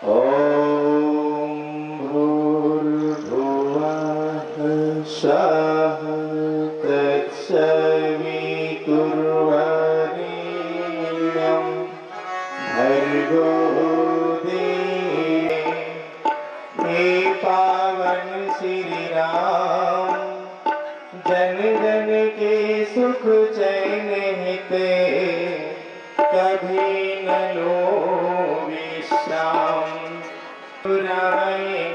ॐ भूर्भुवः स्वः तत्सवितुर्वरेण्यं भर्गो हे पावन श्री राम, जन जन के सुख चैन हिते कभी न लो विश्राम।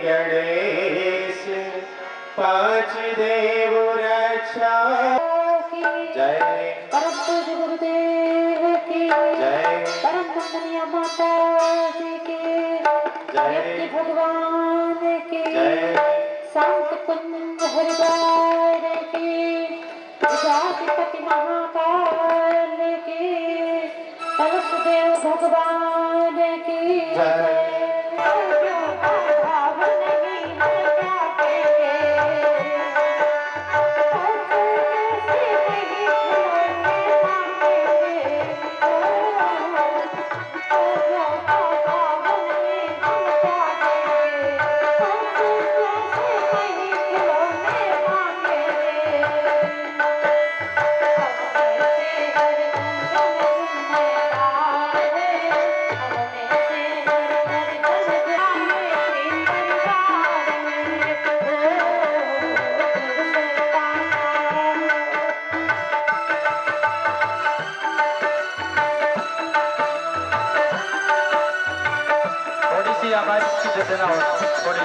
गणेश पांच देव रक्षा जय। परम पूज्य गुरुदेव की जय। परम वंदनीय माता जी की जय। भगवान की जय। शांत कुंज हरिद्वार की जातिपति महाकाल की कलशदेव भगवान की जय। आवाज की देना हो थोड़ी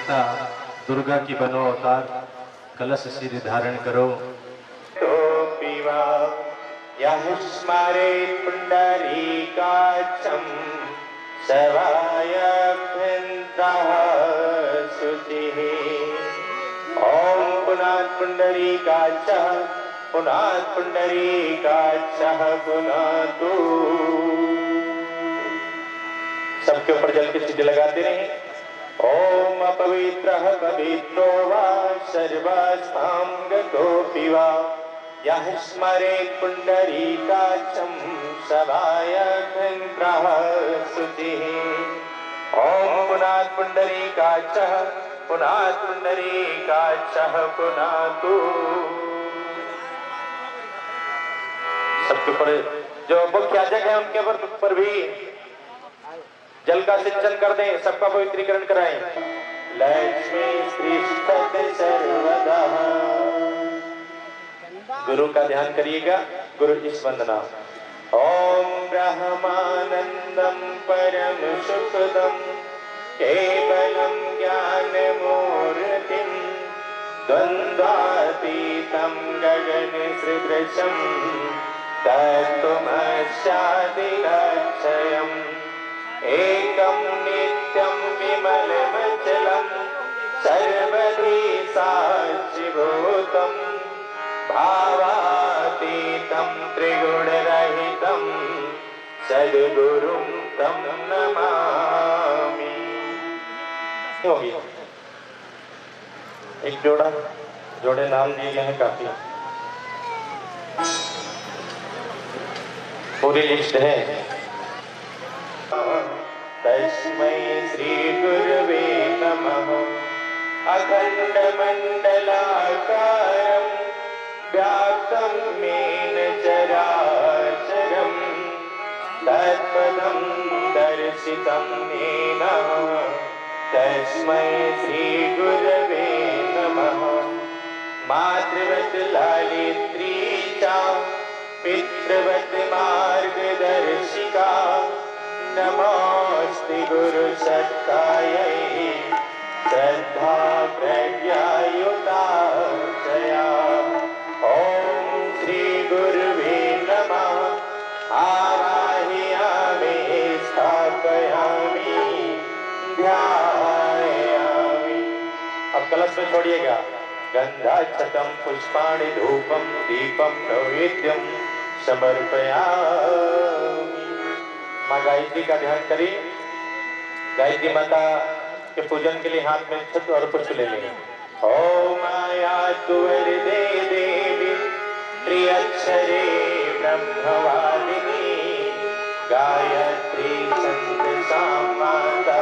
माता दुर्गा की बनो अवतार, कलश सिर धारण करो। तो पीवा यह स्मरे पुंडरीकाक्षं सवायभ्यन्तः शुचिः। ओम पुनात् पुंडरीकाक्षः पुनात् पुंडरीकाक्षः पुनातु। सबके ऊपर जल की सीटी लगाते रहें। ओम अपवित्रः पवित्रो वा सर्वासां गतोऽपि वा यः स्मरेत् पुण्डरीकाक्षं सवायभ्यन्तः शुचिः। ओम पुनात् पुण्डरीकाक्षः पुनात् पुण्डरीकाक्षः पुनातु। सबके ऊपर जो मुख्य याजक है उनके ऊपर भी जल का सिंचन कर दें, सबका पवित्रीकरण कराएं। लक्ष्मी श्रीष्ठत सर्वदा। गुरु का ध्यान करिएगा, गुरु इस वंदना। ओम ब्रह्मानंदम परम सुखदम केवलम ज्ञानमूर्तिम द्वंद्वातीतं गगन सदृशं तत्त्वमस्यादिलक्ष्यम् एकं नित्यं विमलमचलं सर्वधी साक्षिभूतं भावातीतं त्रिगुणरहितं सद्गुरुं तं नमामि। होगी एक जोड़े नाम दिए गए हैं, काफी पूरी लिस्ट है। तस्मै श्री गुरुवे नमः। अखण्डमण्डलाकारं व्याप्तं येन चराचरं तत्पदं दर्शितं येन तस्मै श्री गुरुवे नमः। मातृवत् लालित्री च पितृवत् मार्गदर्शिका नमोऽस्ति गुरु सत्तायै श्रद्धा प्रज्ञायुताक्षया। ओम श्री गुरुवे नमः। आवाहयामि स्थापयामि ध्यायामि। अब कलश में छोड़िएगा। गंधाक्षतं पुष्पाणि धूपं दीपं नैवेद्यं समर्पयामि। माँ गायत्री का ध्यान करें। गायत्री माता के पूजन के लिए हाथ में छत्र और पुष्प ले लें। ओम माया तुवरदे देवी त्रिअक्षरे ब्रह्मवादिनी गायत्री छन्दसा माता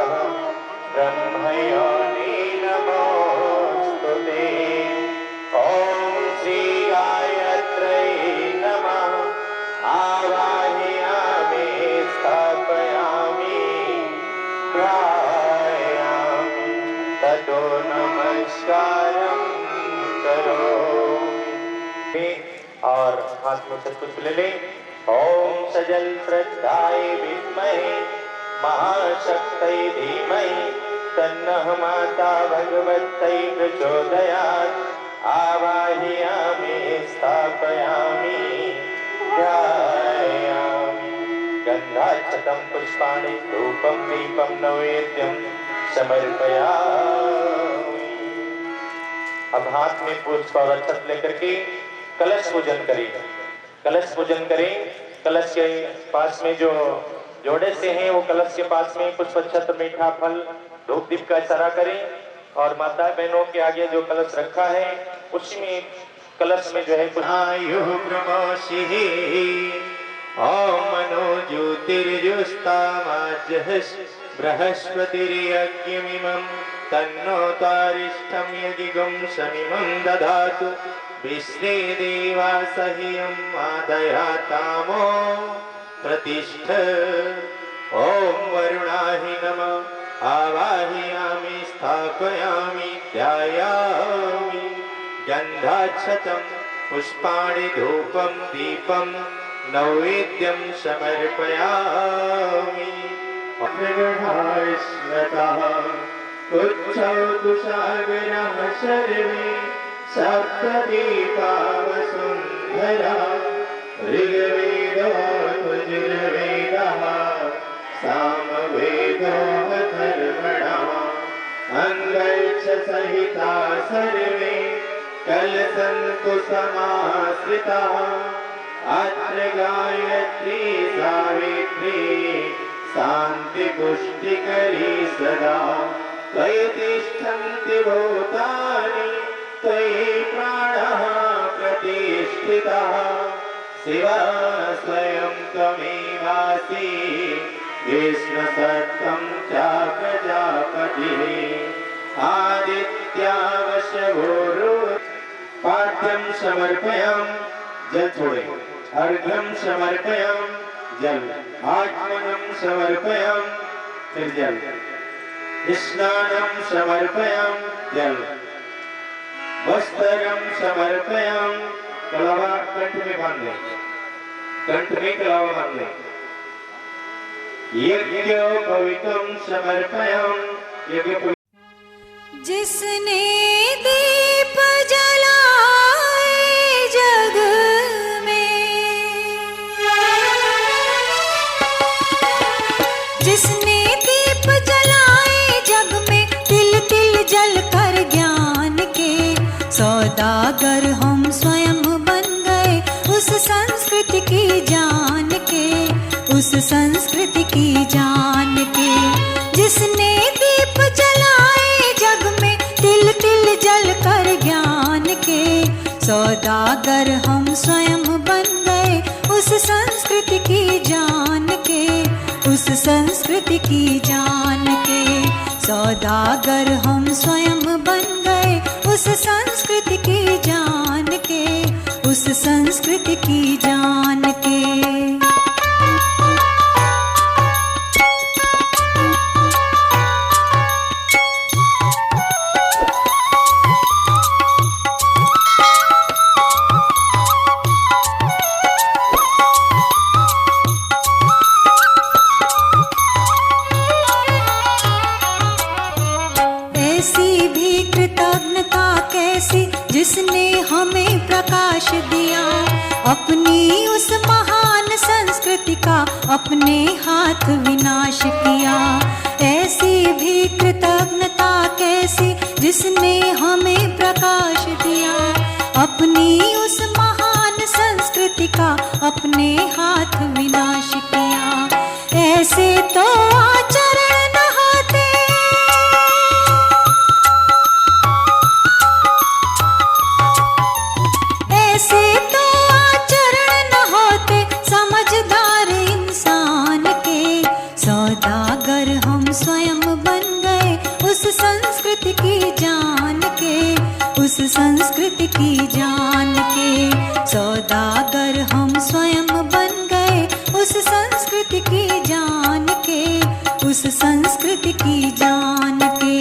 ब्रह्मयोनि नमोस्तुते। ओम श्री गायत्र्यै नमः। आवाहयामि स्थापयामि ध्यायामि ततो नमस्कारं करोमि। और हाथ में से पुष्प ले लें। ओम सजल श्रद्धाय विद्महे महाशक्तये धीमहि तन्नः माता भगवत्यै प्रचोदयात्। आवाहयामि स्थापयामि ध्यायामि। गन्धाक्षतं पुष्पाणि धूपं दीपं नैवेद्यं समर्पयामि। अब हाथ में पुष्प और अक्षत लेकर के कलश पूजन करें। कलश पूजन करें। कलश के पास में जो जोड़े से हैं वो कलश के पास में पुष्प अक्षत मीठा फल धूप दीप का इशारा करें। और माता बहनों के आगे जो कलश रखा है उसी में कलश में जो है आयु प्रमोषि ओम मनो ज्योतिर्जुस्तामाजः बृहस्पतिर्यज्ञमिमं तन्नो तारिष्ठं यज्ञं शमिमं ददातु। विश्वे देवा सह्यं आदयातामो प्रतिष्ठ। ओम वरुणाहि नमः। आवाहयामि स्थापयामि ध्यायामि। गन्धाक्षतं पुष्पाणि धूपं दीपं नैवेद्यं समर्पयामि। कुच्छौ तुषागरः शर्वे सप्तदीपावसुन्धरा ऋग्वेदो यजुर्वेदः सामवेदो अथर्वणः अङ्गच्छ सहिता सर्वे कलसन्तु समाश्रिताः अत्र गायत्री सावित्री शान्ति पुष्टिकरी सदा त्वयि तिष्ठन्ति भूतानि त्वयि प्राणः प्रतिष्ठितः शिवा स्वयं त्वमेवासि विष्णुसत्त्वं च प्रजापतिः आदित्यावशवोरु पाठ्यं समर्पयामि जल छोड़े अर्घ्यं समर्पयामि जल आत्मनं समर्पयामि फिर जल स्नानं समर्पयामि जल वस्त्रं समर्पयामि कलावा कंठ में बांध ले कंठ में कलावा बांध ले यज्ञोपवीतं समर्पयामि यज्ञ जिसने दीप जलाए जग में, जिसने दीप जलाए जग में, तिल तिल जल कर ज्ञान के सौदागर हम स्वयं बन गए उस संस्कृति की जान के, उस संस्कृति की जान के। जिसने दीप जलाए जग में, तिल तिल जल कर ज्ञान के सौदागर हम स्वयं बन गए उस संस्कृति की जान के, उस संस्कृति की जान के सौदागर हम स्वयं बन गए उस संस्कृति की जान के, उस संस्कृति की जान के। जिसने हमें प्रकाश दिया अपनी उस महान संस्कृति का अपने हाथ विनाश किया। ऐसी भी कृतज्ञता कैसी जिसने हमें प्रकाश दिया अपनी उस महान संस्कृति का अपने हाथ विनाश किया। ऐसे तो आचरण न होते, ऐसे तो आचरण न होते समझदार इंसान के सौदागर हम स्वयं बन गए उस संस्कृति की जान के, उस संस्कृति की जान के सौदागर हम स्वयं बन गए उस संस्कृति की जान के, उस संस्कृति की जान के।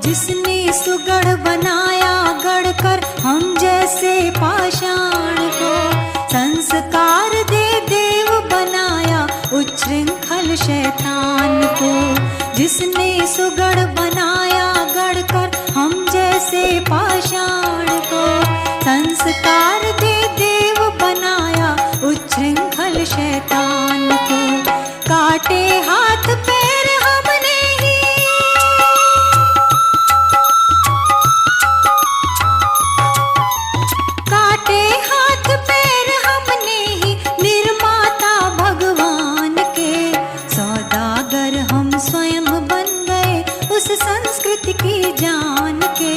जिसने सुगढ़ बनाया गढ़कर हम जैसे पाषाण को, संस्कार दे देव बनाया उच्छृंखल शैतान को। जिसने सुगढ़ बनाया गढ़कर हम जैसे पाषाण को, संस्कार दे देव बनाया उच्छृंखल शैतान को। काटे हाथ पैर हमने ही, काटे हाथ पैर हमने ही निर्माता भगवान के सौदागर हम स्वयं बन गए उस संस्कृति की जान के,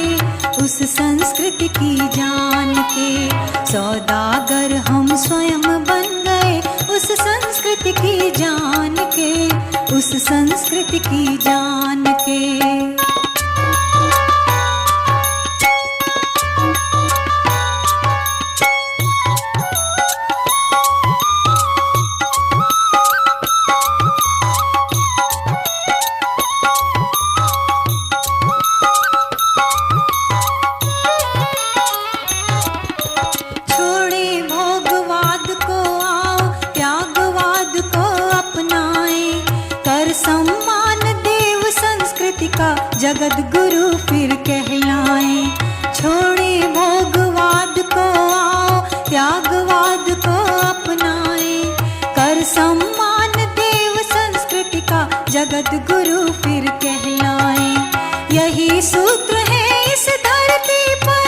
उस संस्कृति की जान के सौदागर हम स्वयं बन गए उस संस्कृति की जान के, उस संस्कृति की जान के। का जगत गुरु फिर कहलाए। छोड़े भोगवाद को आओ त्यागवाद को अपनाए। कर सम्मान देव संस्कृति का जगत गुरु फिर कहलाए। यही सूत्र है इस धरती पर,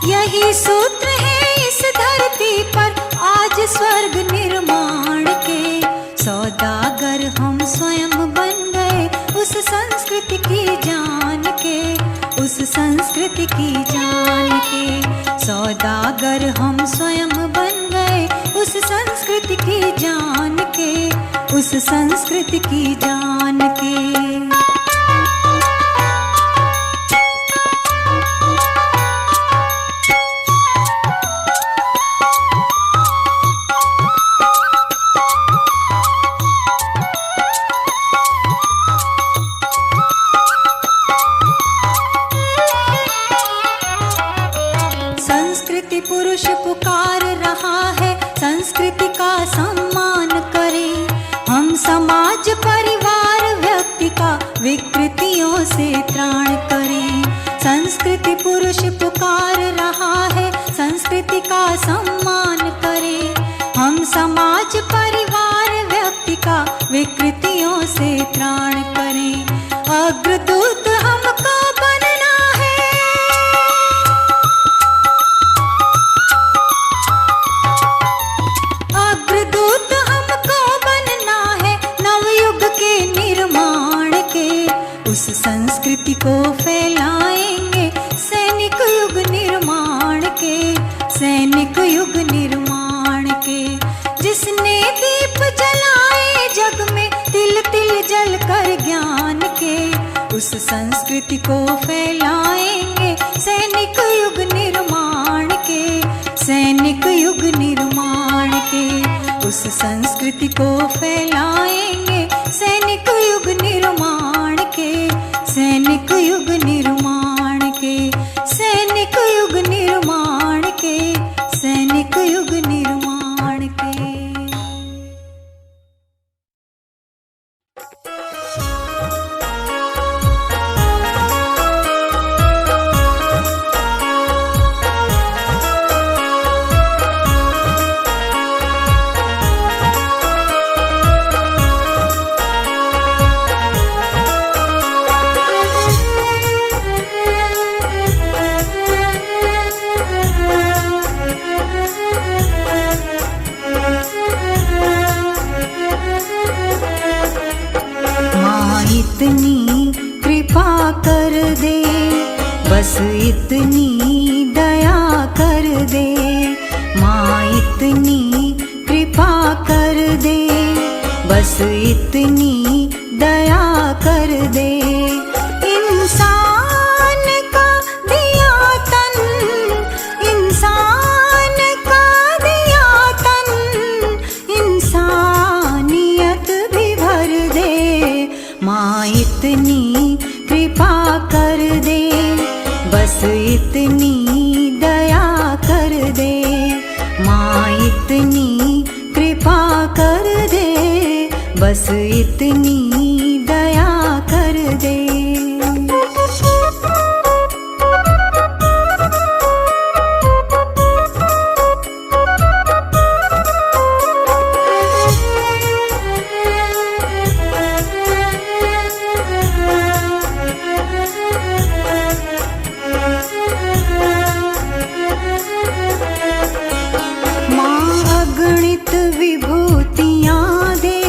यही सूत्र है इस धरती पर आज स्वर्ग निर्माण के। सौदागर हम स्वयं बन गए उस संस्कृति की जान के, उस संस्कृति की जान के। सौदागर हम स्वयं बन गए उस संस्कृति की जान के, उस संस्कृति की जान के। संस्कृति पुरुष पुकार रहा है, संस्कृति का सम्मान करें। हम समाज परिवार व्यक्ति का विकृतियों से त्राण करें। संस्कृति पुरुष पुकार रहा है, संस्कृति का सम्मान करें। हम समाज परिवार व्यक्ति का विकृतियों से त्राण करें। अग्रदूत हमको बनना है, अग्रदूत हमको बनना है नवयुग के निर्माण के। उस संस्कृति को फैलाएंगे सैनिक युग निर्माण के, सैनिक युग निर्माण के। जिसने दीप जलाए जग में तिल तिल जल कर ज्ञान के, उस संस्कृति को फैलाएंगे सैनिक युग निर्माण के, सैनिक युग निर्माण के। उस संस्कृति को फैलाएंगे सैनिक युग निर्माण के, सैनिक युग निर्माण के, सैनिक युग निर्माण के, सैनिक युग निर्माण के। इतनी कृपा कर दे, बस इतनी दया कर दे। माँ इतनी कृपा कर दे, बस इतनी दया कर दे। इंसान का दिया तन, इंसान का दिया तन, इंसानियत भी भर दे। माँ इतनी कृपा कर दे, बस इतनी दया कर दे। माँ इतनी कृपा कर दे, बस इतनी दया कर दे। विभूतियाँ दे,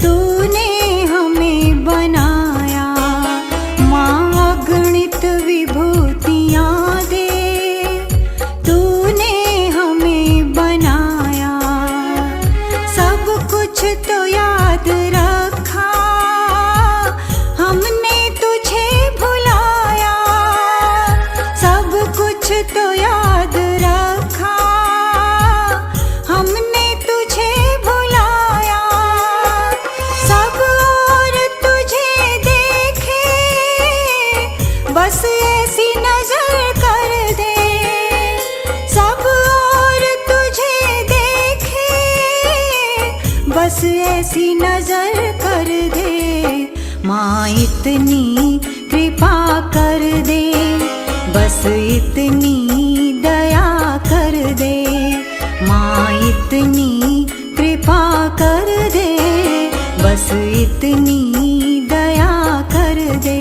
तूने हमें बनाया। माँ अगणित विभूतियाँ दे, तूने हमें बनाया। सब कुछ तो याद रखा, हमने तुझे भुलाया। सब कुछ तो याद रखा, हमने तुझे भुलाया। सब और तुझे देखे, बस ऐसी नजर कर दे। सब और तुझे देखे, सी नजर कर दे, माँ इतनी कृपा कर दे, बस इतनी दया कर दे, माँ इतनी कृपा कर दे, बस इतनी दया कर दे।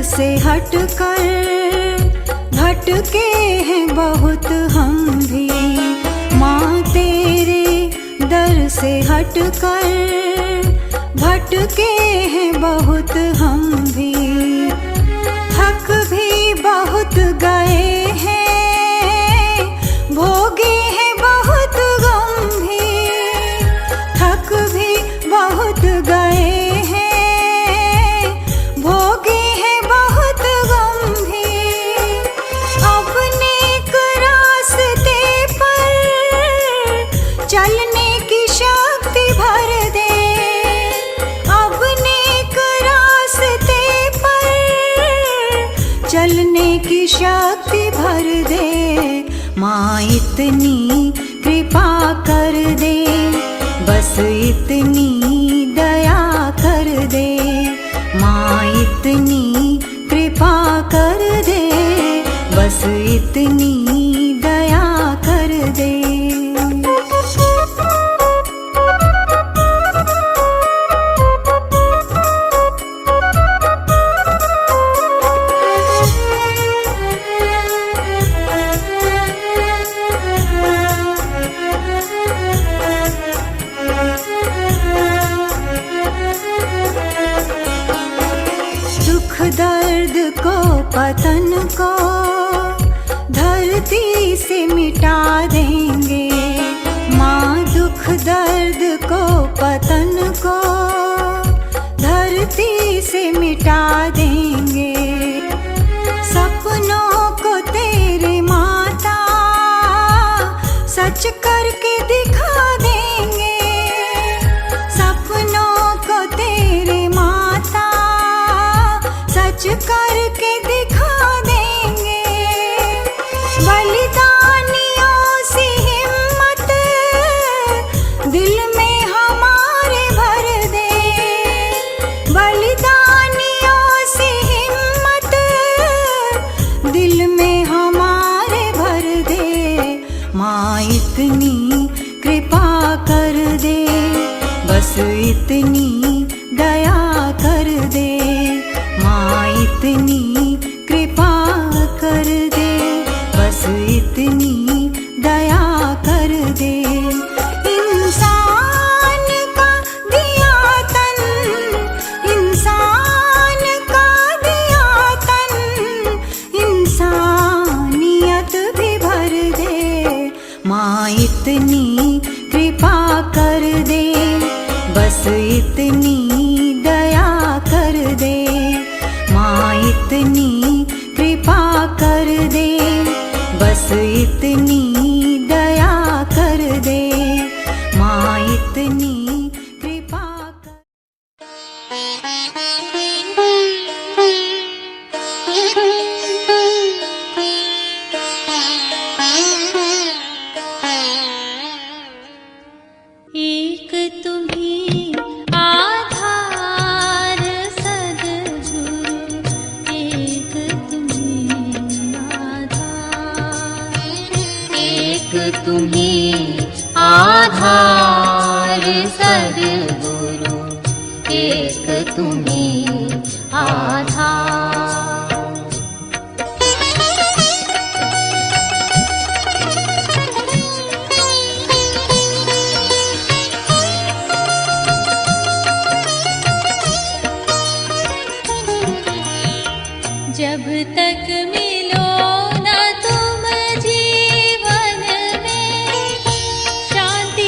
से हटकर भटके हैं बहुत हम भी, माँ तेरे दर से हटकर भटके हैं बहुत हम भी, थक भी बहुत गए हैं, भोगे हैं बहुत गम भी, थक भी बहुत गए हैं, भोगे हैं बहुत गम भी, अपने एक रास्ते पर चलने की शक्ति भर दे, अपने एक रास्ते पर चलने की शक्ति भर दे, माँ इतनी कृपा कर दे, बस इतनी दया कर दे, माँ इतनी कृपा कर दे, बस इतनी दया कर दे। दुख दर्द को पतन को धरती से मिटा देंगे, माँ दुख दर्द को पतन को धरती से मिटा देंगे, सपनों को तेरे माता सच करके दिखा देंगे, सपनों को तेरे माता सच करके दिखा देंगे, बलिदानियों से हिम्मत दिल में हमारे भर दे, बलिदानियों से हिम्मत दिल में हमारे भर दे, माँ इतनी कृपा कर दे, बस इतनी दया कर दे, माँ इतनी कृपा कर दे, बस इतनी दया कर दे। इंसान का दिया तन, इंसान का दिया तन, इंसानियत भी भर दे, माँ इतनी कृपा कर दे, बस इतनी दया कर दे, माँ इतनी कृपा कर दे, बस इतनी दया कर दे, माँ इतनी कृपा कर। एक तुम्ही आधार सद्गुरु, एक तुम्ही आधार, एक तुम्ही आधार सद्गुरु, एक तुम्ही आधार। जब तक मिलो न तुम जीवन में, शांति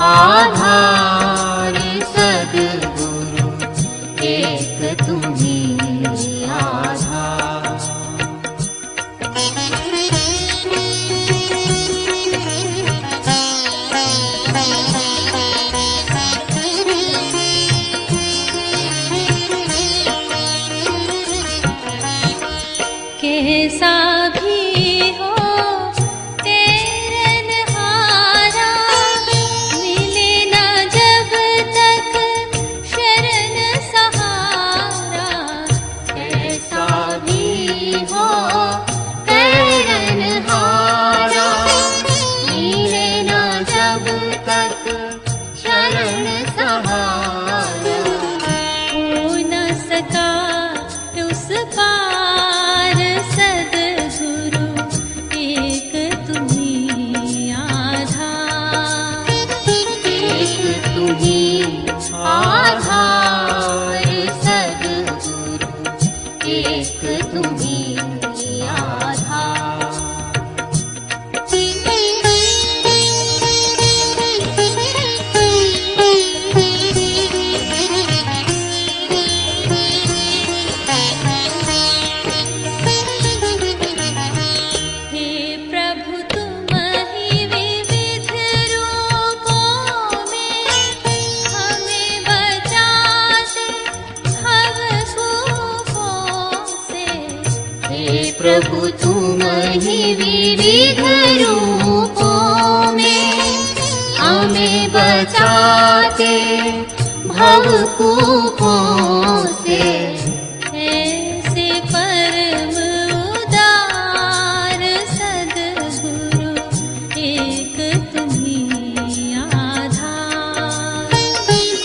आधार सद्गुरु एक तुम्ही आधार। कैसा भी हो तेरन हारा, मिले ना जब तक शरण सहारा। कैसा भी हो तेरन हारा, मिले ना जब तक शरण सहारा। हो न सका उस पार सद्गुरु एक तुम्ही आधार। एक तुम्ही आधार सद्गुरु एक तुम्ही आधार। हे प्रभु तुम ही विविध रूपों में हमें बचाते भव कूपों से। हे प्रभु तुम ही विविध रूपों में हमें बचाते भव कूपों से। ऐसे परम उदार सद्गुरु एक तुम्ही आधार।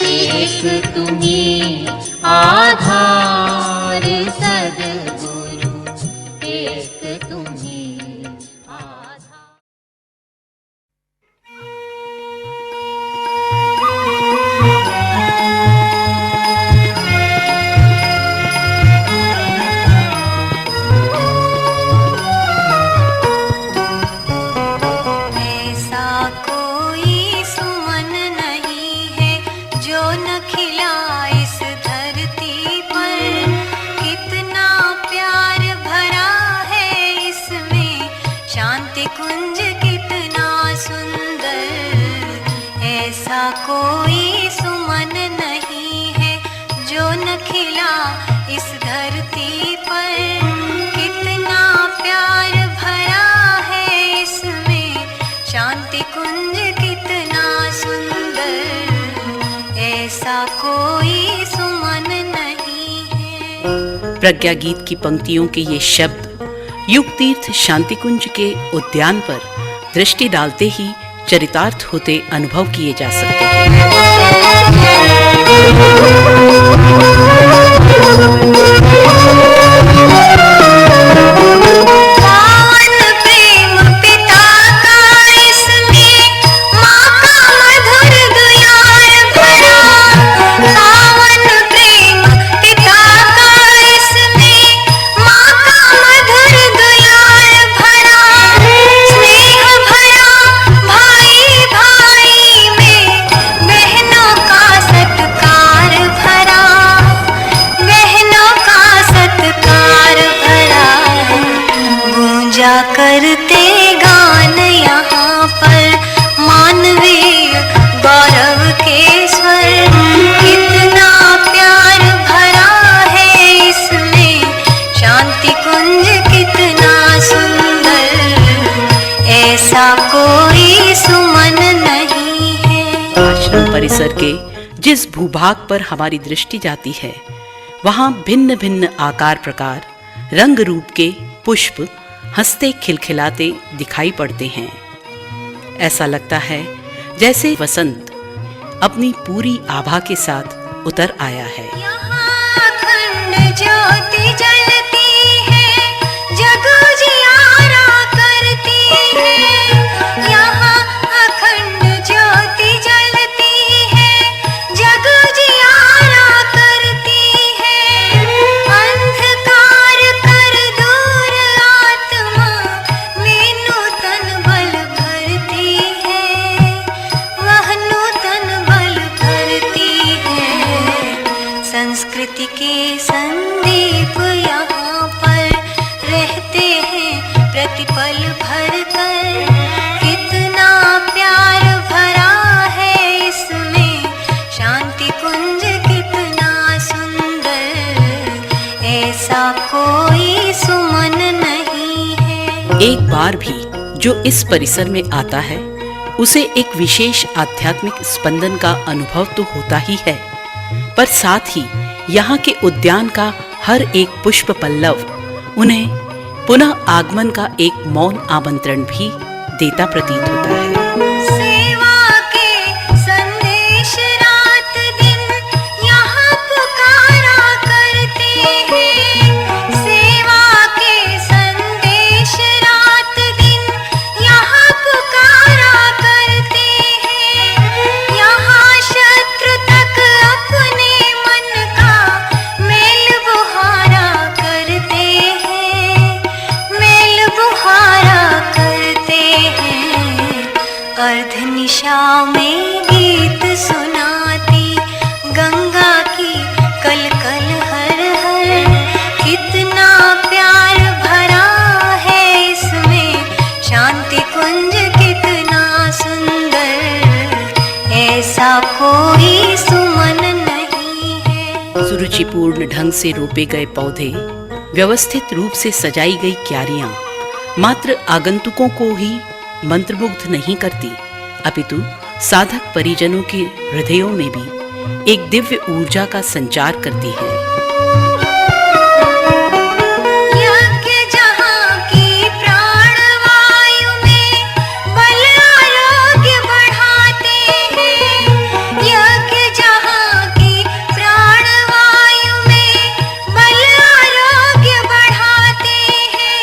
एक तुम्ही आधार सद्गुरु एक तुम्ही आधार। ऐसा कोई सुमन नहीं है जो न खिला इस धरती पर। कितना प्यार भरा है इसमें, शांति कुंज कितना सुंदर। ऐसा कोई सुमन नहीं है जो न खिला इस धरती पर। कितना प्यार भरा है इसमें, शांति कुंज कितना सुंदर। ऐसा कोई सुमन नहीं है। प्रज्ञा गीत की पंक्तियों के ये शब्द युग तीर्थ शांति कुंज के उद्यान पर दृष्टि डालते ही चरितार्थ होते अनुभव किए जा सकते हैं। पावन प्रेम पिता का इसमें, माँ का मधुर दुलार भरा। पावन प्रेम पिता का इसमें, माँ का मधुर दुलार भरा। स्नेह भरा भाई भाई में, बहनों का सत्कार भरा। बहनों का सत्कार भरा। गूंजा करते गान यहाँ पर मानवीय गौरव के स्वर। कितना प्यार भरा है इसमें, शांति कुंज कितना सुंदर। ऐसा कोई सुमन नहीं है। आश्रम परिसर के जिस भूभाग पर हमारी दृष्टि जाती है, वहाँ भिन्न भिन्न आकार प्रकार रंग रूप के पुष्प हंसते खिलखिलाते दिखाई पड़ते हैं। ऐसा लगता है जैसे वसंत अपनी पूरी आभा के साथ उतर आया है। यहाँ अखंड ज्योति जलती है, जग उजियारा करती है। यहाँ अखंड ज्योति जलती है, जग उजियारा करती है। अंधकार कर दूर आत्मा में नूतन बल भरती है। वह नूतन संस्कृति के संदीप यहाँ पर रहते हैं प्रतिपल भर कर। कितना प्यार भरा है इसमें, शांति कुंज कितना सुंदर, ऐसा कोई सुमन नहीं है। एक बार भी जो इस परिसर में आता है उसे एक विशेष आध्यात्मिक स्पंदन का अनुभव तो होता ही है, पर साथ ही यहाँ के उद्यान का हर एक पुष्प पल्लव उन्हें पुनः आगमन का एक मौन आमंत्रण भी देता प्रतीत होता है। सेवा के संदेश रात दिन यहाँ पुकारा करते हैं। सेवा के संदेश रात दिन यहाँ पुकारा करते हैं। यहाँ शत्रु तक अपने मन का मेल बुहारा करते हैं, मेल बुहारा करते हैं। अर्ध निशा में गीत सुनाती गंगा की कल कल हर हर, कितना प्यार भरा है इसमें, शांति कुंज कितना सुंदर, ऐसा कोई सुमन नहीं है। सुरुचिपूर्ण ढंग से रोपे गए पौधे, व्यवस्थित रूप से सजाई गई क्यारियां मात्र आगंतुकों को ही मंत्रमुग्ध नहीं करती, अपितु साधक परिजनों के हृदयों में भी एक दिव्य ऊर्जा का संचार करती है। यज्ञ जहाँ की प्राणवायु में बल आरोग्य बढ़ाते हैं। यज्ञ जहाँ की प्राणवायु में बल आरोग्य बढ़ाते हैं।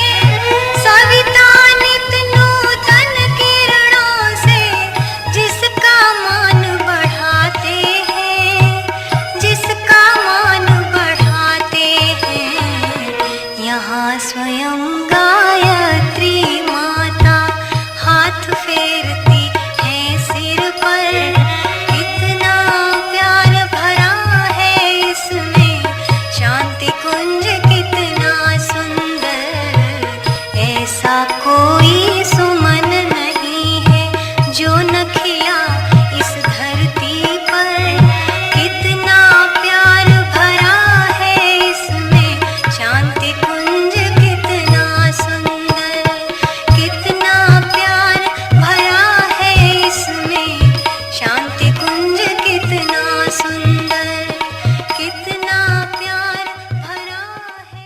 सविता नित नूतन किरणों से जिसका मान बढ़ाते हैं, जिसका मान बढ़ाते हैं। यहाँ स्वयं गायत्री माता हाथ फेरती है सिर पर, कितना प्यार भरा है इसमें, शांति कुंज कितना सुंदर, ऐसा कोई सुमन नहीं है जो न खिला इस धरती पर। कितना प्यार भरा है इसमें, शांति कुंज कितना सुंदर, कितना प्यार भरा है इसमें, शांति कुंज कितना सुंदर, कितना प्यार भरा है।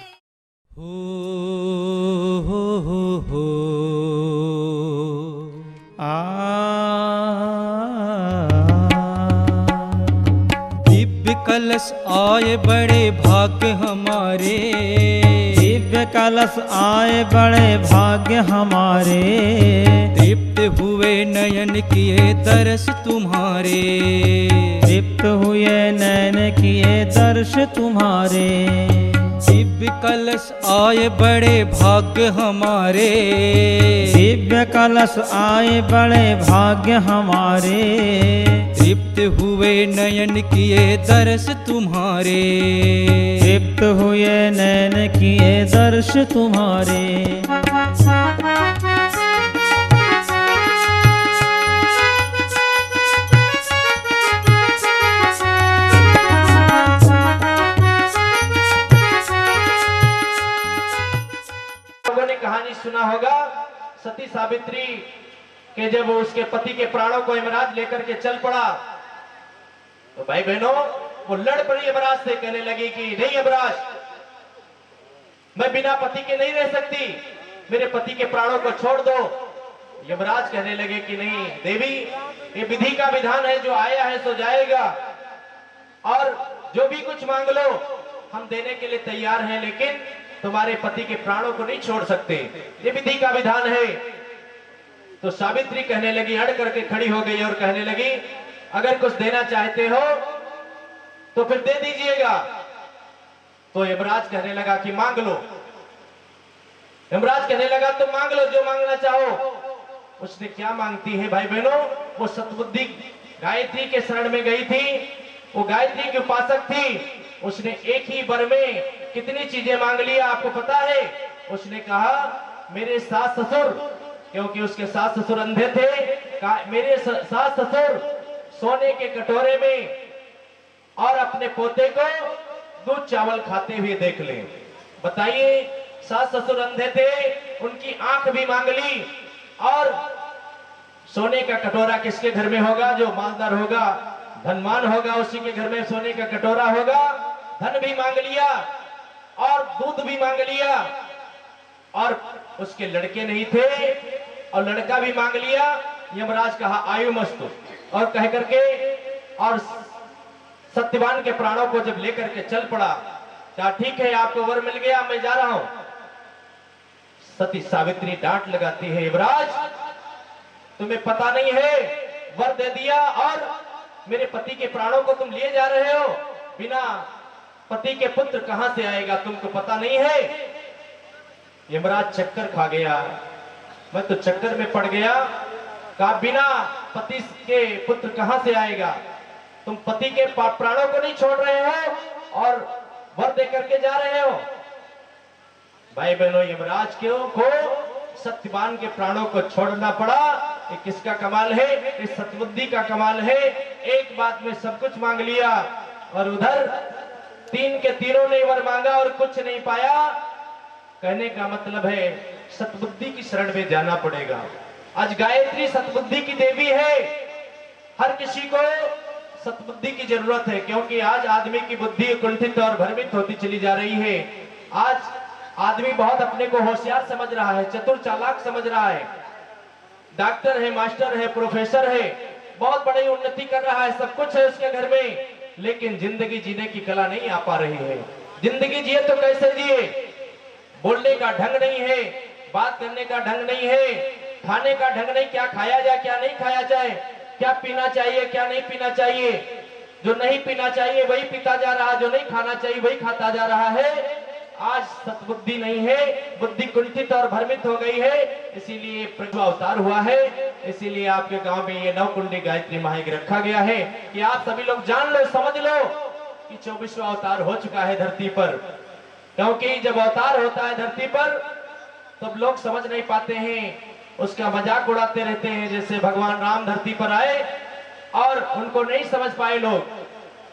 दिव्य कलश आए बड़े भाग्य हमारे, दिव्य कलश आए बड़े भाग्य हमारे। तृप्त हुए नयन किए दर्श तुम्हारे, तृप्त हुए नैन किए दर्श तुम्हारे। दिव्य कलश आए बड़े भाग्य हमारे, दिव्य कलश आए बड़े भाग्य हमारे। तृप्त हुए नयन किए दर्श तुम्हारे, तृप्त हुए नैन किए दर्श तुम्हारे। लोगों ने कहानी सुना होगा सती सावित्री के जब उसके पति के प्राणों को यमराज लेकर के चल पड़ा, तो भाई बहनों वो लड़ पड़ी यमराज से, कहने लगी कि नहीं यमराज, मैं बिना पति के नहीं रह सकती, मेरे पति के प्राणों को छोड़ दो। यमराज कहने लगे कि नहीं देवी, ये विधि का विधान है, जो आया है सो जाएगा, और जो भी कुछ मांग लो हम देने के लिए तैयार हैं, लेकिन तुम्हारे पति के प्राणों को नहीं छोड़ सकते, ये विधि का विधान है। तो सावित्री कहने लगी, अड़ करके खड़ी हो गई और कहने लगी, अगर कुछ देना चाहते हो तो फिर दे दीजिएगा। तो यमराज कहने लगा कि मांग लो। यमराज कहने लगा तो मांग लो जो मांगना चाहो। उसने क्या मांगती है भाई बहनों, वो सतबुद्धि गायत्री के शरण में गई थी, वो गायत्री की उपासक थी, उसने एक ही वर में कितनी चीजें मांग लिया आपको पता है? उसने कहा मेरे सास ससुर, क्योंकि उसके सास ससुर अंधे थे, मेरे सास ससुर सोने के कटोरे में और अपने पोते को दूध चावल खाते हुए देख ले। बताइए, सास ससुर अंधे थे, उनकी आंख भी मांग ली, और सोने का कटोरा किसके घर में होगा? जो मालदार होगा, धनवान होगा, उसी के घर में सोने का कटोरा होगा। धन भी मांग लिया और दूध भी मांग लिया, और उसके लड़के नहीं थे और लड़का भी मांग लिया। यमराज कहा आयु मस्तु, और कह करके और सत्यवान के प्राणों को जब लेकर के चल पड़ा, कहा ठीक है आपको वर मिल गया, मैं जा रहा हूं। सती सावित्री डांट लगाती है, युवराज तुम्हें पता नहीं है, वर दे दिया और मेरे पति के प्राणों को तुम लिए जा रहे हो, बिना पति के पुत्र कहां से आएगा, तुमको पता नहीं है? यमराज चक्कर खा गया, मैं तो चक्कर में पड़ गया। कहा बिना पति के पुत्र कहां से आएगा? तुम पति के प्राणों को नहीं छोड़ रहे हो और वर दे करके जा रहे हो। भाई बहनों, यमराज को सत्यवान के प्राणों को छोड़ना पड़ा। ये किसका कमाल है? इस सतबुद्धि का कमाल है। एक बात में सब कुछ मांग लिया, और उधर तीन के तीनों ने वर मांगा और कुछ नहीं पाया। कहने का मतलब है सतबुद्धि की शरण में जाना पड़ेगा। आज गायत्री सतबुद्धि की देवी है, हर किसी को सतबुद्धि की जरूरत है, क्योंकि आज आदमी की बुद्धि कुंठित और भ्रमित होती चली जा रही है। आज आदमी बहुत अपने को होशियार समझ रहा है, चतुर चालाक समझ रहा है, डॉक्टर है, मास्टर है, प्रोफेसर है, बहुत बड़ी उन्नति कर रहा है, सब कुछ है उसके घर में, लेकिन जिंदगी जीने की कला नहीं आ पा रही है। जिंदगी जिए तो कैसे जिए? बोलने का ढंग नहीं है, बात करने का ढंग नहीं है, खाने का ढंग नहीं, क्या खाया जाए क्या नहीं खाया जाए, क्या पीना चाहिए क्या नहीं पीना चाहिए। जो नहीं पीना चाहिए वही पीता जा रहा, जो नहीं खाना चाहिए वही खाता जा रहा है। आज सतबुद्धि नहीं है, बुद्धि कुंठित और भ्रमित हो गई है, इसीलिए प्रज्ञा अवतार हुआ है। इसीलिए आपके गांव में ये नवकुंडी गायत्री महायज्ञ रखा गया है कि आप सभी लोग जान लो, समझ लो कि 24वां अवतार हो चुका है धरती पर। क्योंकि जब अवतार होता है धरती पर तब लोग समझ नहीं पाते हैं, उसका मजाक उड़ाते रहते हैं। जैसे भगवान राम धरती पर आए और उनको नहीं समझ पाए लोग,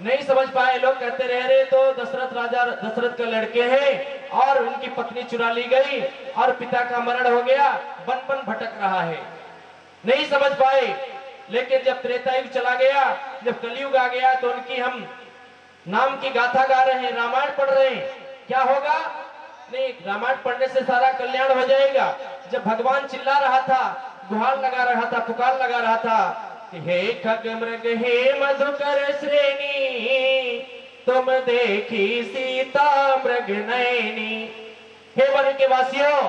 नहीं समझ पाए लोग, कहते रह रहे तो दशरथ राजा दशरथ के लड़के हैं और उनकी पत्नी चुरा ली गई और पिता का मरण हो गया, बन बन भटक रहा है, नहीं समझ पाए। लेकिन जब त्रेता युग चला गया, जब कलयुग आ गया, तो उनकी हम नाम की गाथा गा रहे हैं, रामायण पढ़ रहे हैं, क्या होगा? नहीं, रामायण पढ़ने से सारा कल्याण हो जाएगा। जब भगवान चिल्ला रहा था, गुहार लगा रहा था, पुकार लगा रहा था, हे खग मृग हे मधुकर श्रेणी, तुम देखी सीता मृग नयनी। हे वन के वासियों,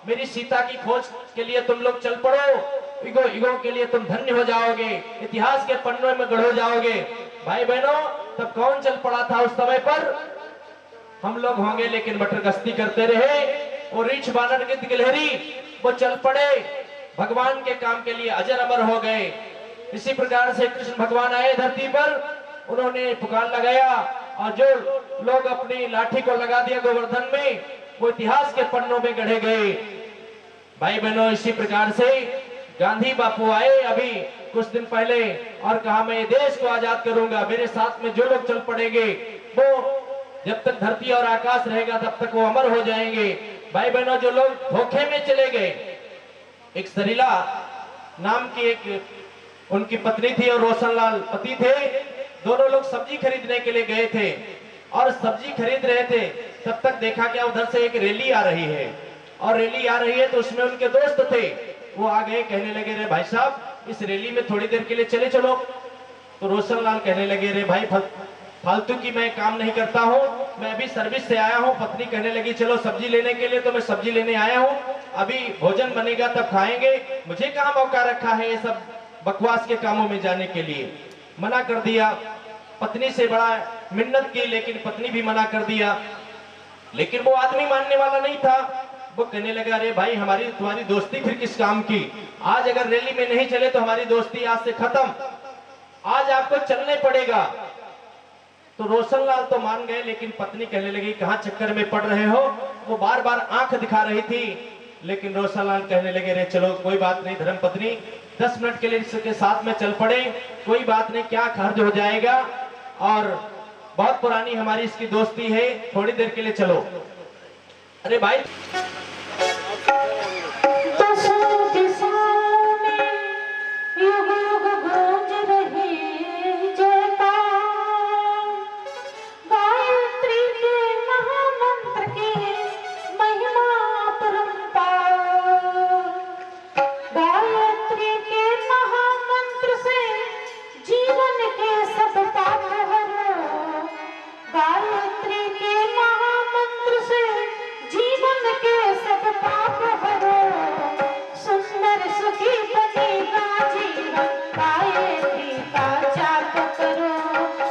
मेरी सीता की खोज के लिए तुम लोग चल पड़ो, इगो इगो के लिए तुम धन्य हो जाओगे, इतिहास के पन्नों में गढ़ हो जाओगे। भाई बहनों, तब कौन चल पड़ा था उस समय पर? हम लोग होंगे, लेकिन मटर गश्ती करते रहे। वो रीछ बानर गिद्ध गिलहरी वो चल पड़े, भगवान के काम के लिए अजर अमर हो गए। इसी प्रकार से कृष्ण भगवान आए धरती पर, उन्होंने पुकार लगाया और जो लोग अपनी लाठी को लगा दिया गोवर्धन में, वो इतिहास के पन्नों में गढ़े गए। भाई बहनों, इसी प्रकार से गांधी बापू आए अभी कुछ दिन पहले और कहा मैं ये देश को आजाद करूंगा, मेरे साथ में जो लोग चल पड़ेंगे वो जब तक धरती और आकाश रहेगा तब तक वो अमर हो जाएंगे। भाई बहनों, जो लोग धोखे में चले गए, एक सरीला नाम की एक उनकी पत्नी थी और रोशनलाल पति थे, दोनों लोग सब्जी खरीदने के लिए गए थे और सब्जी खरीद रहे थे, तब तक देखा क्या उधर से एक रैली आ रही है, और रैली आ रही है तो उसमें उनके दोस्त थे, वो आ गए, कहने लगे रे भाई साहब इस रैली में थोड़ी देर के लिए चले चलो। तो रोशनलाल कहने लगे रे भाई फालतू की मैं काम नहीं करता हूँ, मैं अभी सर्विस से आया हूँ। पत्नी कहने लगी चलो सब्जी लेने के लिए, तो मैं सब्जी लेने आया हूँ, अभी भोजन बनेगा तब खाएंगे, मुझे कहाँ मौका रखा है ये सब बकवास के कामों में जाने के लिए। मना कर दिया, पत्नी से बड़ा मिन्नत की, लेकिन पत्नी भी मना कर दिया। लेकिन वो आदमी मानने वाला नहीं था, वो कहने लगा अरे भाई हमारी तुम्हारी दोस्ती फिर किस काम की, आज अगर रैली में नहीं चले तो हमारी दोस्ती आज से खत्म, आज आपको चलने पड़ेगा। तो रोशनलाल तो मान गए, लेकिन पत्नी कहने लगी कहाँ चक्कर में पड़ रहे हो। वो बार बार आंख दिखा रही थी, लेकिन रोशनलाल कहने लगे रे चलो कोई बात नहीं धर्म पत्नी, 10 मिनट के लिए इसके साथ में चल पड़े, कोई बात नहीं, क्या खर्च हो जाएगा, और बहुत पुरानी हमारी इसकी दोस्ती है, थोड़ी देर के लिए चलो। अरे भाई युग युग गूंज रही जयकार, गायत्री के महामंत्र की महिमा अपरंपार, गायत्री के महामंत्र से जीवन के सब पाप हरो, गायत्री के महामंत्र से जीवन के सब पाप हरो, सुंदर सुखी बनेगा जीवन, गायत्री का जाप करो,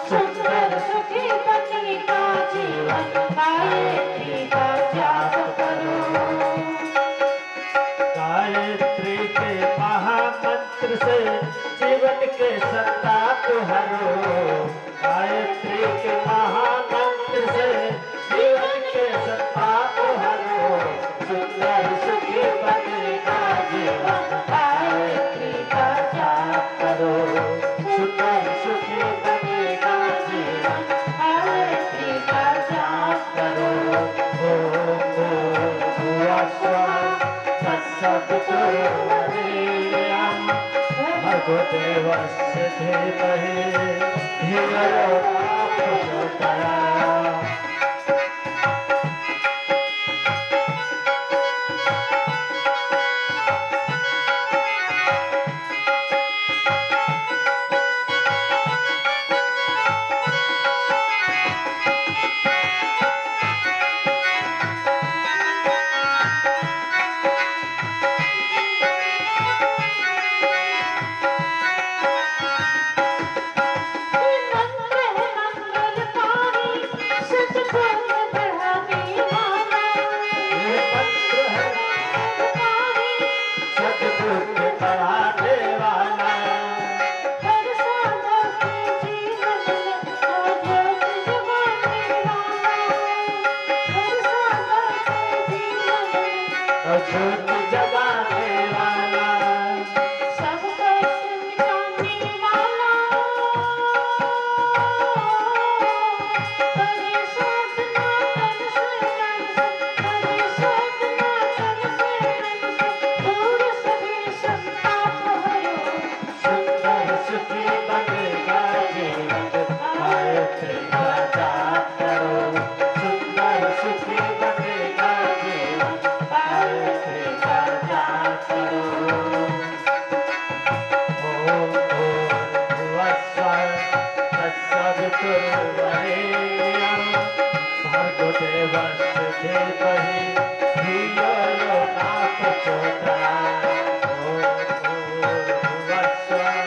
सुंदर सुखी बनेगा जीवन, गायत्री का जाप करो। गायत्री के महामंत्र से जीवन के संताप हरो, गायत्री के महामंत्र से जीवन के संताप हरो, सुंदर सुखी बनेगा जीवन, गायत्री का जाप करो, सुंदर सुखी बनेगा जीवन, गायत्री का जाप करो। ओम भूर्भुवः स्वः तत्सवितुर्वरेण्यं भर्गो देवस्य धीमहि धियो यो न प्रचोदयात्। मंत्र है मंगलकारी, सद्गुण बढ़ाने वाला, ये मंत्र है मंगलकारी, सद्बुद्धि बढ़ाने वाला, हर सादा के जीवन में ज्योति जगाने वाला, हर सादा के जीवन में ज्योति जगाने वाला, सब कष्ट मिटाने वाला, करे साधना तन से मन से, करे साधना तन से मन से, दूर सभी संताप हरो, सुंदर सुखी बनेगा जीवन, गायत्री का जाप करो, सुंदर सुखी बनेगा जीवन, गायत्री का जाप करो। ओम भूर्भुवः स्वः तत्सवितुर्वरेण्यं भर्गो देवस्य धीमहि धियो यो न प्रचोदयात्। ओम भूर्भुवः स्वः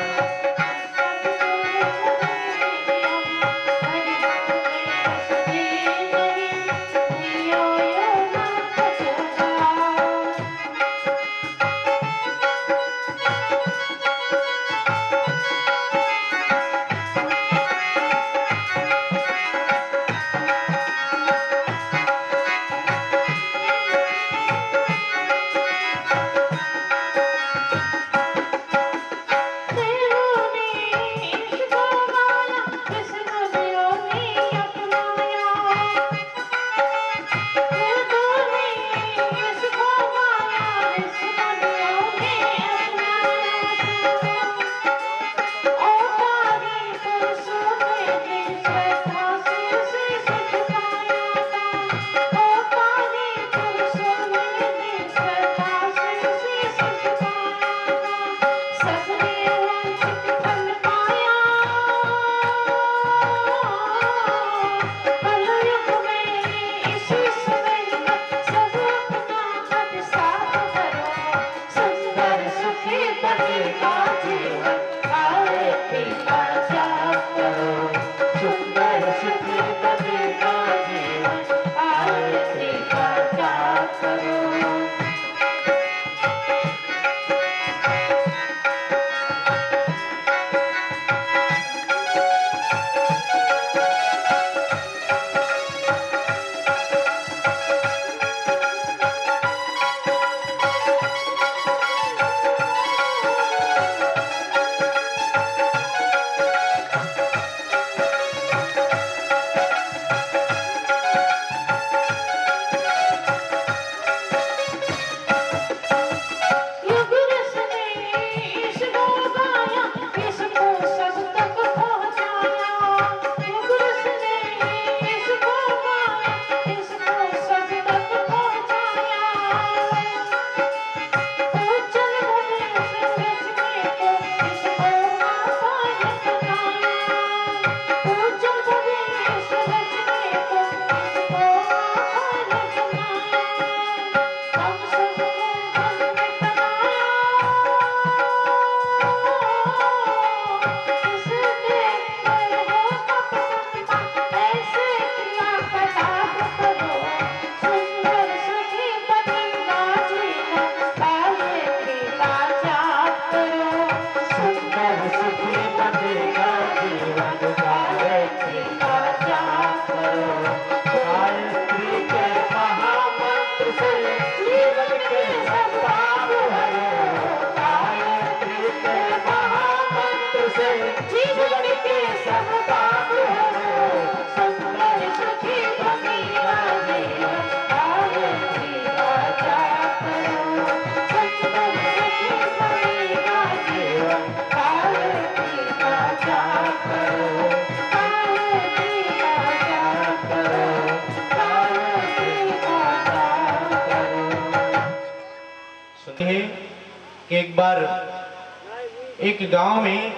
एक बार एक गांव में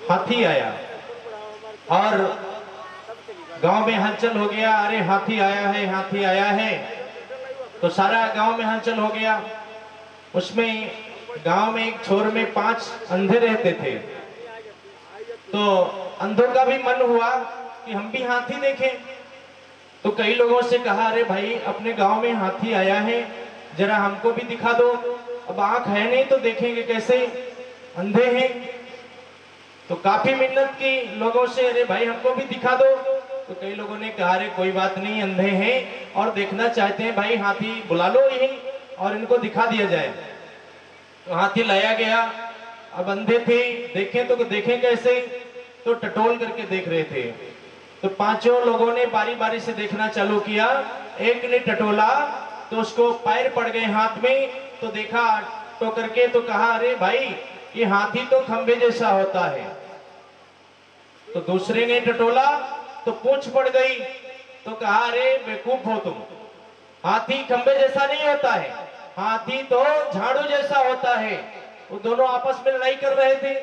हाथी आया और गांव में हलचल हो गया, अरे हाथी आया है, हाथी आया है। तो सारा गांव में हलचल हो गया। उसमें गांव में एक छोर में 5 अंधे रहते थे। तो अंधों का भी मन हुआ कि हम भी हाथी देखें। तो कई लोगों से कहा, अरे भाई अपने गांव में हाथी आया है, जरा हमको भी दिखा दो। अब आंख है नहीं तो देखेंगे कैसे, अंधे हैं। तो काफी मिन्नत की लोगों से, अरे भाई हमको भी दिखा दो। तो कई लोगों ने कहा, अरे कोई बात नहीं, अंधे हैं और देखना चाहते हैं, भाई हाथी बुला लो यहीं और इनको दिखा दिया जाए। तो हाथी लाया गया। अब अंधे थे, देखें तो देखें कैसे, तो टटोल करके देख रहे थे। तो 5 लोगों ने बारी बारी से देखना चालू किया। एक ने टटोला तो उसको पैर पड़ गए हाथ में, तो देखा तो करके, तो कहा, अरे भाई ये हाथी तो खंबे जैसा होता है। तो दूसरे ने टटोला तो पूंछ पड़ गई, तो कहा, अरे बेवकूफ हो तुम, हाथी खंबे जैसा नहीं होता है, हाथी तो झाड़ू जैसा होता है। वो दोनों आपस में लड़ाई कर रहे थे।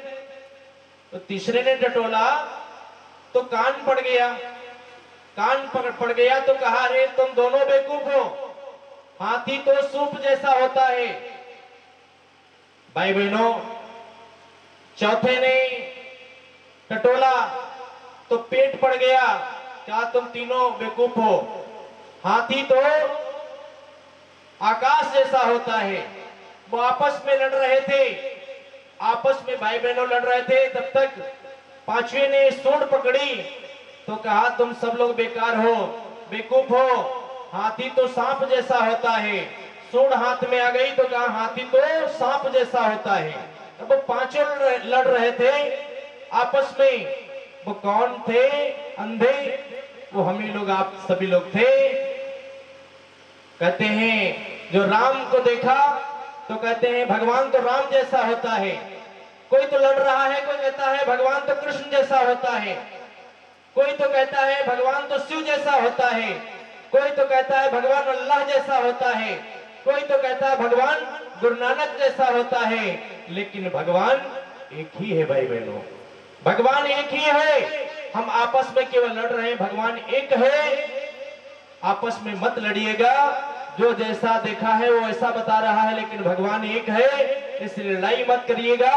तो तीसरे ने टटोला तो कान पड़ गया, कान पड़ गया, तो कहा, अरे तुम दोनों बेवकूफ हो, हाथी तो सूप जैसा होता है। भाई बहनों, चौथे ने टटोला तो पेट पड़ गया, क्या तुम तीनों बेवकूफ हो, हाथी तो आकाश जैसा होता है। वो आपस में लड़ रहे थे, आपस में भाई बहनों लड़ रहे थे। तब तक 5वें ने सूंड पकड़ी तो कहा, तुम सब लोग बेकार हो, बेवकूफ हो, हाथी तो सांप जैसा होता है। सूंड हाथ में आ गई तो कहा, हाथी तो सांप जैसा होता है। अब वो 5 लड़ रहे थे आपस में। वो कौन थे? अंधे। वो हम ही लोग, आप सभी लोग थे। कहते हैं जो राम को देखा तो कहते हैं भगवान तो राम जैसा होता है। कोई तो लड़ रहा है, कोई कहता है भगवान तो कृष्ण जैसा होता है, कोई तो कहता है भगवान तो शिव जैसा होता है, कोई तो कहता है भगवान अल्लाह जैसा होता है, कोई तो कहता है भगवान गुरु नानक जैसा होता है। लेकिन भगवान एक ही है भाई बहनों, भगवान एक ही है। हम आपस में केवल लड़ रहे हैं, भगवान एक है। आपस में मत लड़िएगा, जो जैसा देखा है वो ऐसा बता रहा है, लेकिन भगवान एक है, इसलिए लड़ाई मत करिएगा।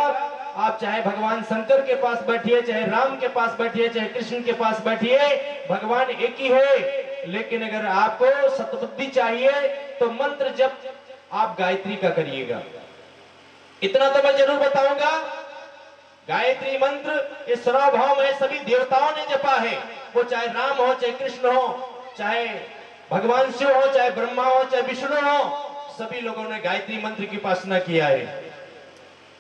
आप चाहे भगवान शंकर के पास बैठिए, चाहे राम के पास बैठिए, चाहे कृष्ण के पास बैठिए, भगवान एक ही है। लेकिन अगर आपको सतबुद्धि चाहिए तो मंत्र जप आप गायत्री का करिएगा। इतना तो मैं जरूर बताऊंगा, गायत्री मंत्र इस सर्वभौम में सभी देवताओं ने जपा है। वो चाहे राम हो, चाहे कृष्ण हो, चाहे भगवान शिव हो, चाहे ब्रह्मा हो, चाहे विष्णु हो, सभी लोगों ने गायत्री मंत्र की उपासना किया है।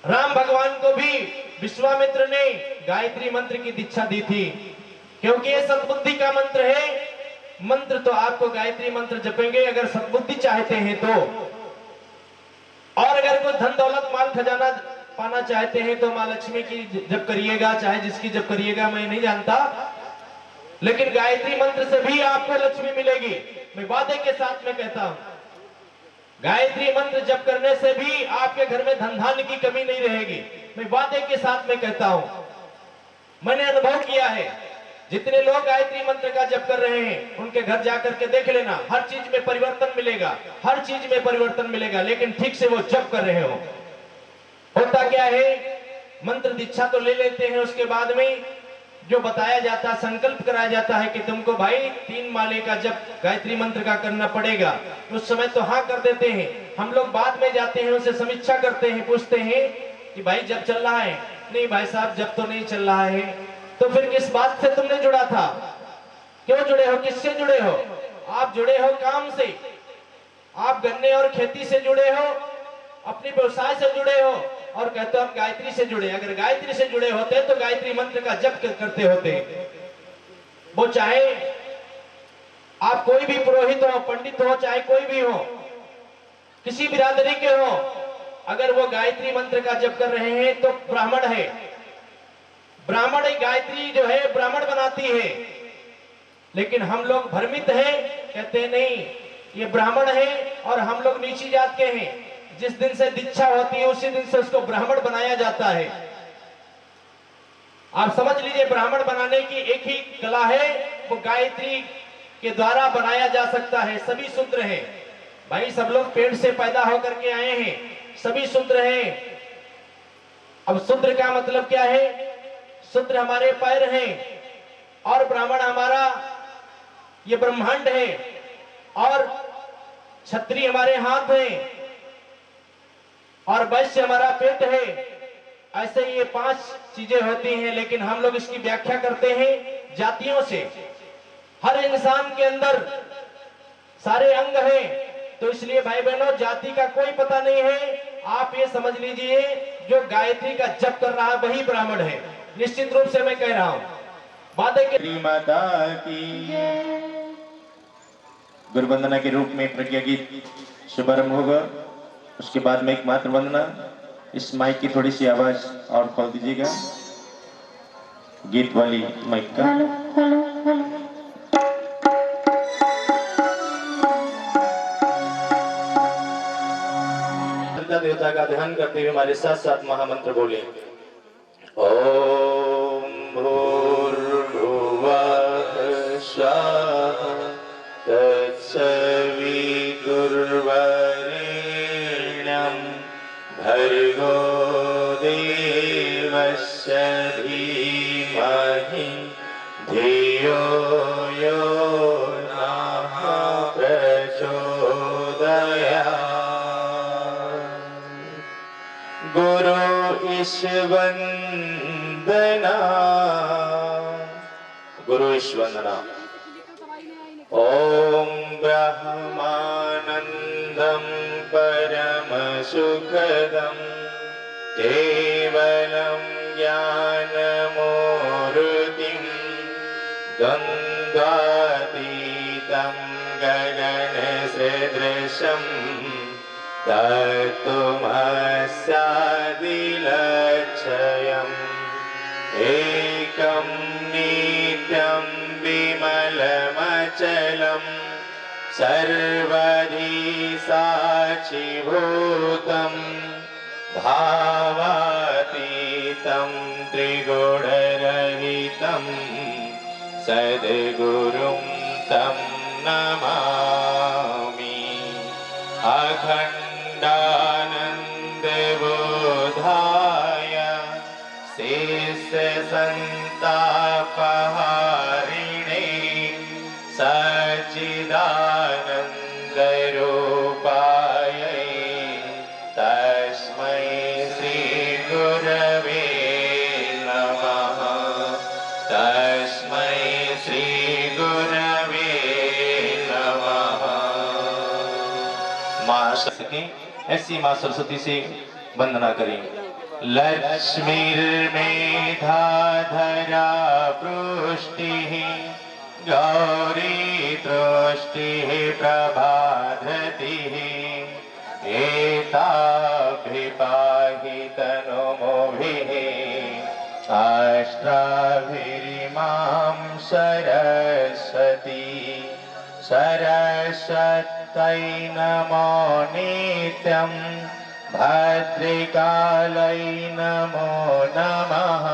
राम भगवान को भी विश्वामित्र ने गायत्री मंत्र की दीक्षा दी थी, क्योंकि ये सद्बुद्धि का मंत्र है। मंत्र तो आपको गायत्री मंत्र जपेंगे अगर सद्बुद्धि चाहते हैं तो। और अगर कोई धन दौलत माल खजाना पाना चाहते हैं तो मां लक्ष्मी की जप करिएगा, चाहे जिसकी जप करिएगा, मैं नहीं जानता, लेकिन गायत्री मंत्र से भी आपको लक्ष्मी मिलेगी। मैं वादे के साथ में कहता हूं, गायत्री मंत्र जप करने से भी आपके घर में धन धान्य की कमी नहीं रहेगी। मैं वादे के साथ में कहता हूं, मैंने अनुभव किया है। जितने लोग गायत्री मंत्र का जप कर रहे हैं उनके घर जाकर के देख लेना, हर चीज में परिवर्तन मिलेगा, हर चीज में परिवर्तन मिलेगा, लेकिन ठीक से वो जप कर रहे हो। होता क्या है, मंत्र दीक्षा तो ले लेते हैं, उसके बाद में जो बताया जाता है, संकल्प कराया जाता है कि तुमको भाई 3 माले का जप गायत्री मंत्र का करना पड़ेगा। उस समय तो हाँ कर देते हैं। हम लोग बाद में जाते हैं, उनसे समीक्षा करते हैं, पूछते हैं कि भाई जब चल रहा है? नहीं भाई साहब, जब तो नहीं चल रहा है। तो फिर किस बात से तुमने जुड़ा था? क्यों जुड़े हो? किससे जुड़े हो? आप जुड़े हो काम से, आप गन्ने और खेती से जुड़े हो, अपनी व्यवसाय से जुड़े हो, और कहते हो हम गायत्री से जुड़े। अगर गायत्री से जुड़े होते तो गायत्री मंत्र का जप करते होते। वो चाहे आप कोई भी पुरोहित हो, पंडित हो, चाहे कोई भी हो, किसी बिरादरी के हो, अगर वो गायत्री मंत्र का जप कर रहे हैं तो ब्राह्मण है। ब्राह्मण गायत्री जो है ब्राह्मण बनाती है। लेकिन हम लोग भ्रमित हैं, कहते नहीं ये ब्राह्मण है और हम लोग नीची जात के हैं। जिस दिन से दीक्षा होती है उसी दिन से उसको ब्राह्मण बनाया जाता है। आप समझ लीजिए, ब्राह्मण बनाने की एक ही कला है, वो गायत्री के द्वारा बनाया जा सकता है। सभी शूद्र हैं भाई, सब लोग पेड़ से पैदा होकर के आए हैं, सभी शूद्र हैं। अब शूद्र का मतलब क्या है? शूद्र हमारे पैर हैं और ब्राह्मण हमारा ये ब्रह्मांड है और क्षत्रिय हमारे हाथ हैं और वैश्य हमारा पेट है। ऐसे ये 5 चीजें होती हैं, लेकिन हम लोग इसकी व्याख्या करते हैं जातियों से। हर इंसान के अंदर सारे अंग हैं, तो इसलिए भाई बहनों जाति का कोई पता नहीं है। आप ये समझ लीजिए, जो गायत्री का जप कर रहा है वही ब्राह्मण है, निश्चित रूप से मैं कह रहा हूं। बातें के माता की गुरु वंदना के रूप में प्रज्ञा गीत शुभारंभ होगा। उसके बाद में एक मात्र वंदना। इस माइक की थोड़ी सी आवाज और खोल दीजिएगा, गीत वाली माइक का। देवता का ध्यान करते हुए हमारे साथ साथ महामंत्र बोले। ओम भूर्भुवः स्वः तत्सवितुर्वरेण्यं भर्गो देवस्य धीमहि धियो यो नः प्रचोदयात्। गुरु ईश्वंदना, गुरु ईश्वंदना। ओम ब्रह्मानंदं परम सुखदं केवलं ज्ञानमूर्तिं द्वन्द्वातीतं गगनसदृशं तत्त्वमस्यादिलक्ष्यम् एकं नित्यं विमलमचलं सर्वधि साक्षिभूतं भावातीतं त्रिगुणरहितं सद्गुरुं तं नमामि। अखण्डानन्दबोधाय शेषसन्तापहारिणे सच्चिदानन्दरूपाय तस्मै श्रीगुरवे नमः। तस्मै श्रीगुरवे नमः। मां सके ऐसी मां सरस्वती से वंदना करें। लक्ष्मीर्मेधाधरा पृष्टिः गौरी तुष्टिः प्रभाधतिः एताभिपाहि तनोभिः अष्टाभिरिमां सरस्वती। सरस्वत्यै नमो नित्यं भद्रिकालै नमो नमः।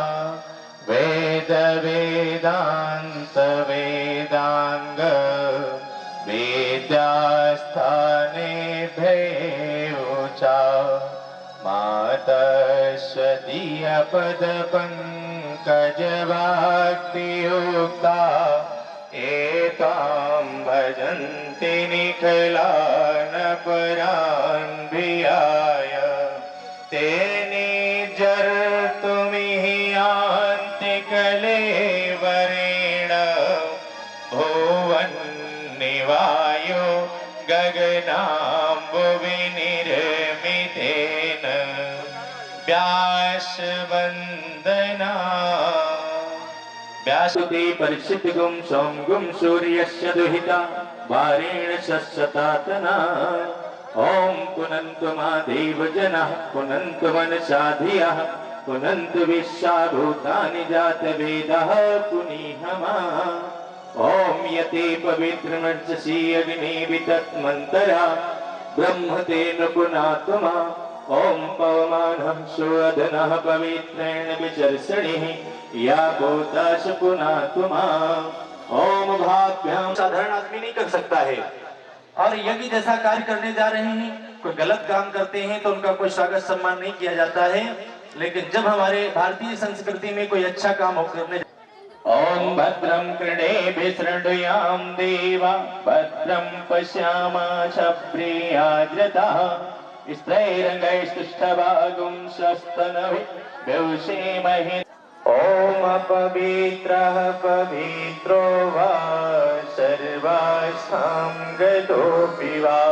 वेद वेदान्त वेदांग विद्यास्थानेभ्यो च मातस्वदीय पद पंकजवाक्तियुक्ता एतां भजन्ति निखिलानपरान् भियाय। ते निर्जरतुमिह यान्ति कलेवरेण भुवन्निवायो गगनाम्बुविनिर्मितेन। व्यासवन्दना व्यासुते परिक्षितगुं सौम्गुं सूर्यस्य दुहिता वारेण शस्यतातना। ओम पुनन्तु मादेव जनः पुनन्तु मनसा धियः पुनन्तु विश्वाभूतानि जातवेदः पुनीहमा। ओम यते पवित्रमर्चसि अग्निवितत्मन्तरा ब्रह्मतेन पुनात्मा ओम पवमानः सुवदनः पवित्रेण विचर्षणिः या भूताश पुनात्मा ओम भाभ्याम। साधारण आदमी नहीं कर सकता है। और यज्ञ जैसा कार्य करने जा रहे हैं, कोई गलत काम करते हैं तो उनका कोई स्वागत सम्मान नहीं किया जाता है। लेकिन जब हमारे भारतीय संस्कृति में कोई अच्छा काम हो करने ओम भद्रम कृणे शृणुयाम देवा भद्रम पश्यामाक्षप्रियाज्रता स्त्रैरंगैस्तुष्टभागुं स्वस्तनभिर्व्यवसेमहे। ओम पवित्रः पवित्रो वा सर्वासां गतोऽपि वा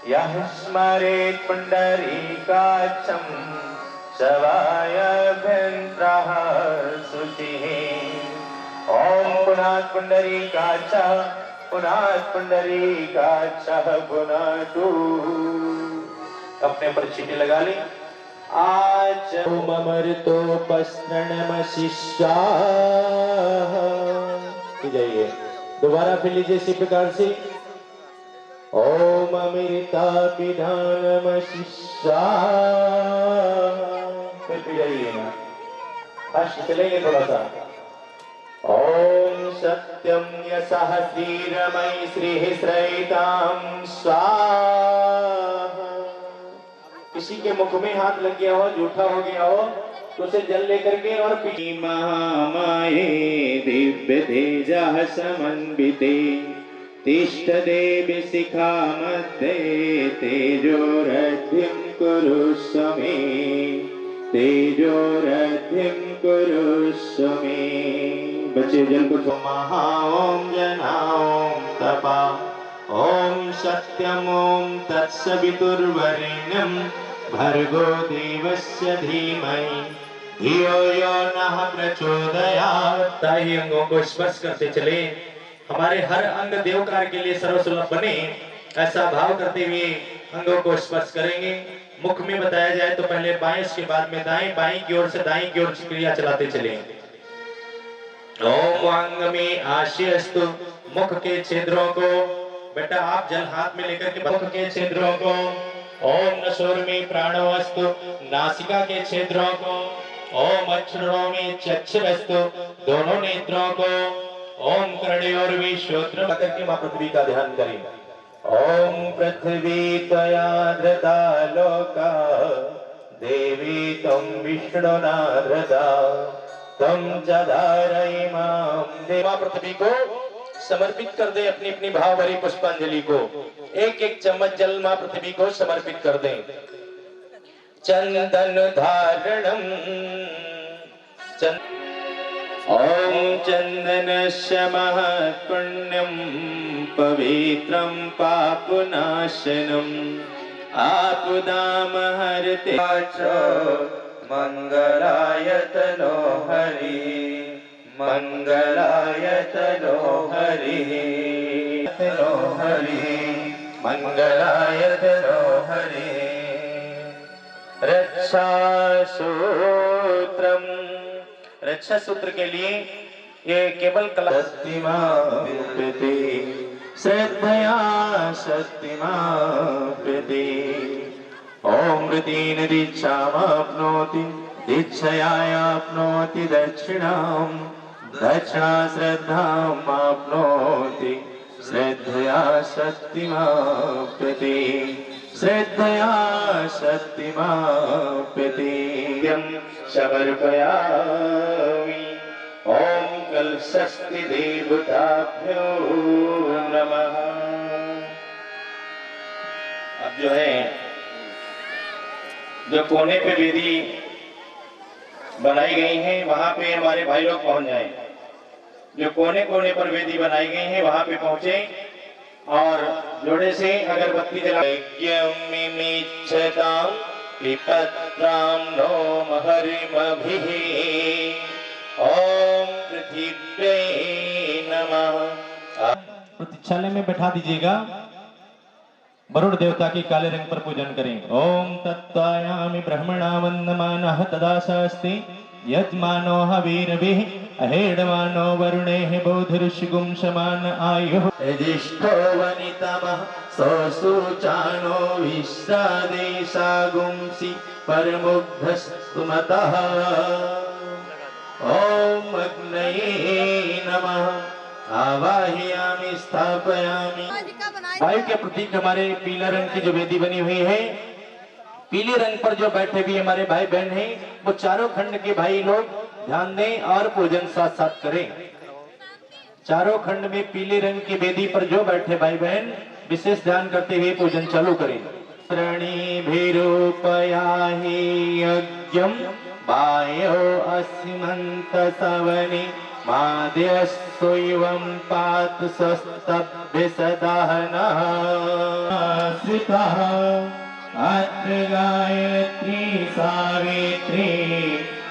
यः स्मरेत् पुण्डरीकाक्षं सवायभ्यन्तरः शुचिः। ओम पुनात् पुण्डरीकाक्षः पुनात् पुण्डरीकाक्षः पुनातु। अपने पर चीटी लगा ली। आज ओम अमृतोपस्रणमशिष्याः। जाइए दोबारा फिर लीजिए इसी प्रकार से। ओम अमृतापिधानमशिष्याः। फिर जाइए ना, फर्स्ट चलेंगे थोड़ा सा। ओम सत्यम यशः श्रीरमयी श्रीः श्रयतां स्वाहा। किसी के मुख में हाथ लग गया हो, जूठा हो गया हो, तो उसे जल लेकर के और महामाये दिव्य तेजः समन्विते तिष्ठ देवी शिखा मध्ये तेजोरथिं कुरुष्व मे तेजोरथिं कुरुष्व मे। बच्चे जल को महा ओम जना ओम तपा ओम सत्यम ओम तत्सवितुर्वरेण्यं भर्गो देवस्य धीमहि धियो यो नः प्रचोदयात्। ताई अंगों को स्पर्श करते चले, हमारे हर अंग देवकार के लिए सर्वसुलभ बने, ऐसा भाव करते हुए अंगों को स्पर्श करेंगे। मुख में बताया जाए तो पहले बाएं, उसके बाद में दाएं, बाएं की ओर से दाएं की ओर क्रिया चलाते चले। ओम अंग में आशीयस्तु। मुख के छिद्रों को बेटा आप जल हाथ में लेकर के मुख के छिद्रों को। ओम नशोर में प्राणवस्तु। नासिका के छिद्रों को। ओम अक्षरों में चक्षुरस्तु। दोनों नेत्रों को। ओम कर्णयोर में श्रोत्र करके मां पृथ्वी का ध्यान करें। ओम पृथ्वी त्वया धृता लोका देवी त्वं विष्णुना धृता त्वं च धारयिमां। देवा पृथ्वी को समर्पित कर दे अपनी अपनी भाव भरी पुष्पांजलि को। एक एक चम्मच जल मां पृथ्वी को समर्पित कर दें। चंदन धारणम ओम चंदनस्य महत्पुण्यं पवित्रं पापनाशनम् आपदामहरते मंगलायतनो हरि मंगलायतनो हरि तनो हरि मंगलायतनो हरि। रक्षासूत्रम। रक्षा सूत्र के लिए ये केवल कला शक्तिमाप्यते श्रद्धया शक्तिमाप्यते। ओम ऋतेन दीक्षामाप्नोति दीक्षयाप्नोति दक्षिणां दक्षिणा श्रद्धामाप्नोति श्रद्धया शक्तिमाप्यते श्रद्धया शक्तिमाप्यते। समर्पयामि। ओम कलशस्ति देवताभ्यो नमः। अब जो है जो कोने पे वेदी बनाई गई हैं वहां पे हमारे भाई लोग पहुंच जाएं। जो कोने कोने पर वेदी बनाई गई है वहां पे पहुंचे और जोड़े से अगरबत्ती जलाएं। विपत्रां नो महरिमभिः ओम पृथिव्यै नमः। प्रतीक्षालय में बैठा दीजिएगा। वरुण देवता की काले रंग पर पूजन करें। ओम तत्त्वायामि ब्रह्मणा वन्दमानः तदा शास्ति यजमानो हवीरभिः अहेडमानो वरुणेः बोधिऋषिगुं समान आयुः यजिष्ठो वनितमः सौसूचानो विश्रादेशागुंसि परमुग्धस्तुमतः ॐ अग्नये नमः आवाहयामि स्थापयामि। वायु के प्रतीक हमारे पीला रंग की जो वेदी बनी हुई है, पीले रंग पर जो बैठे भी हमारे भाई बहन हैं, वो चारों खंड के भाई लोग ध्यान दें और पूजन साथ साथ करें। चारों खंड में पीले रंग की वेदी पर जो बैठे भाई बहन विशेष ध्यान करते हुए पूजन चालू करें। प्रणीभिरूपयाहि यज्ञं वायो अस्मन्त सवने माद्यस्सुयं पातु स्वस्तभ्य सदा नः श्रितः अत्र गायत्री सावित्री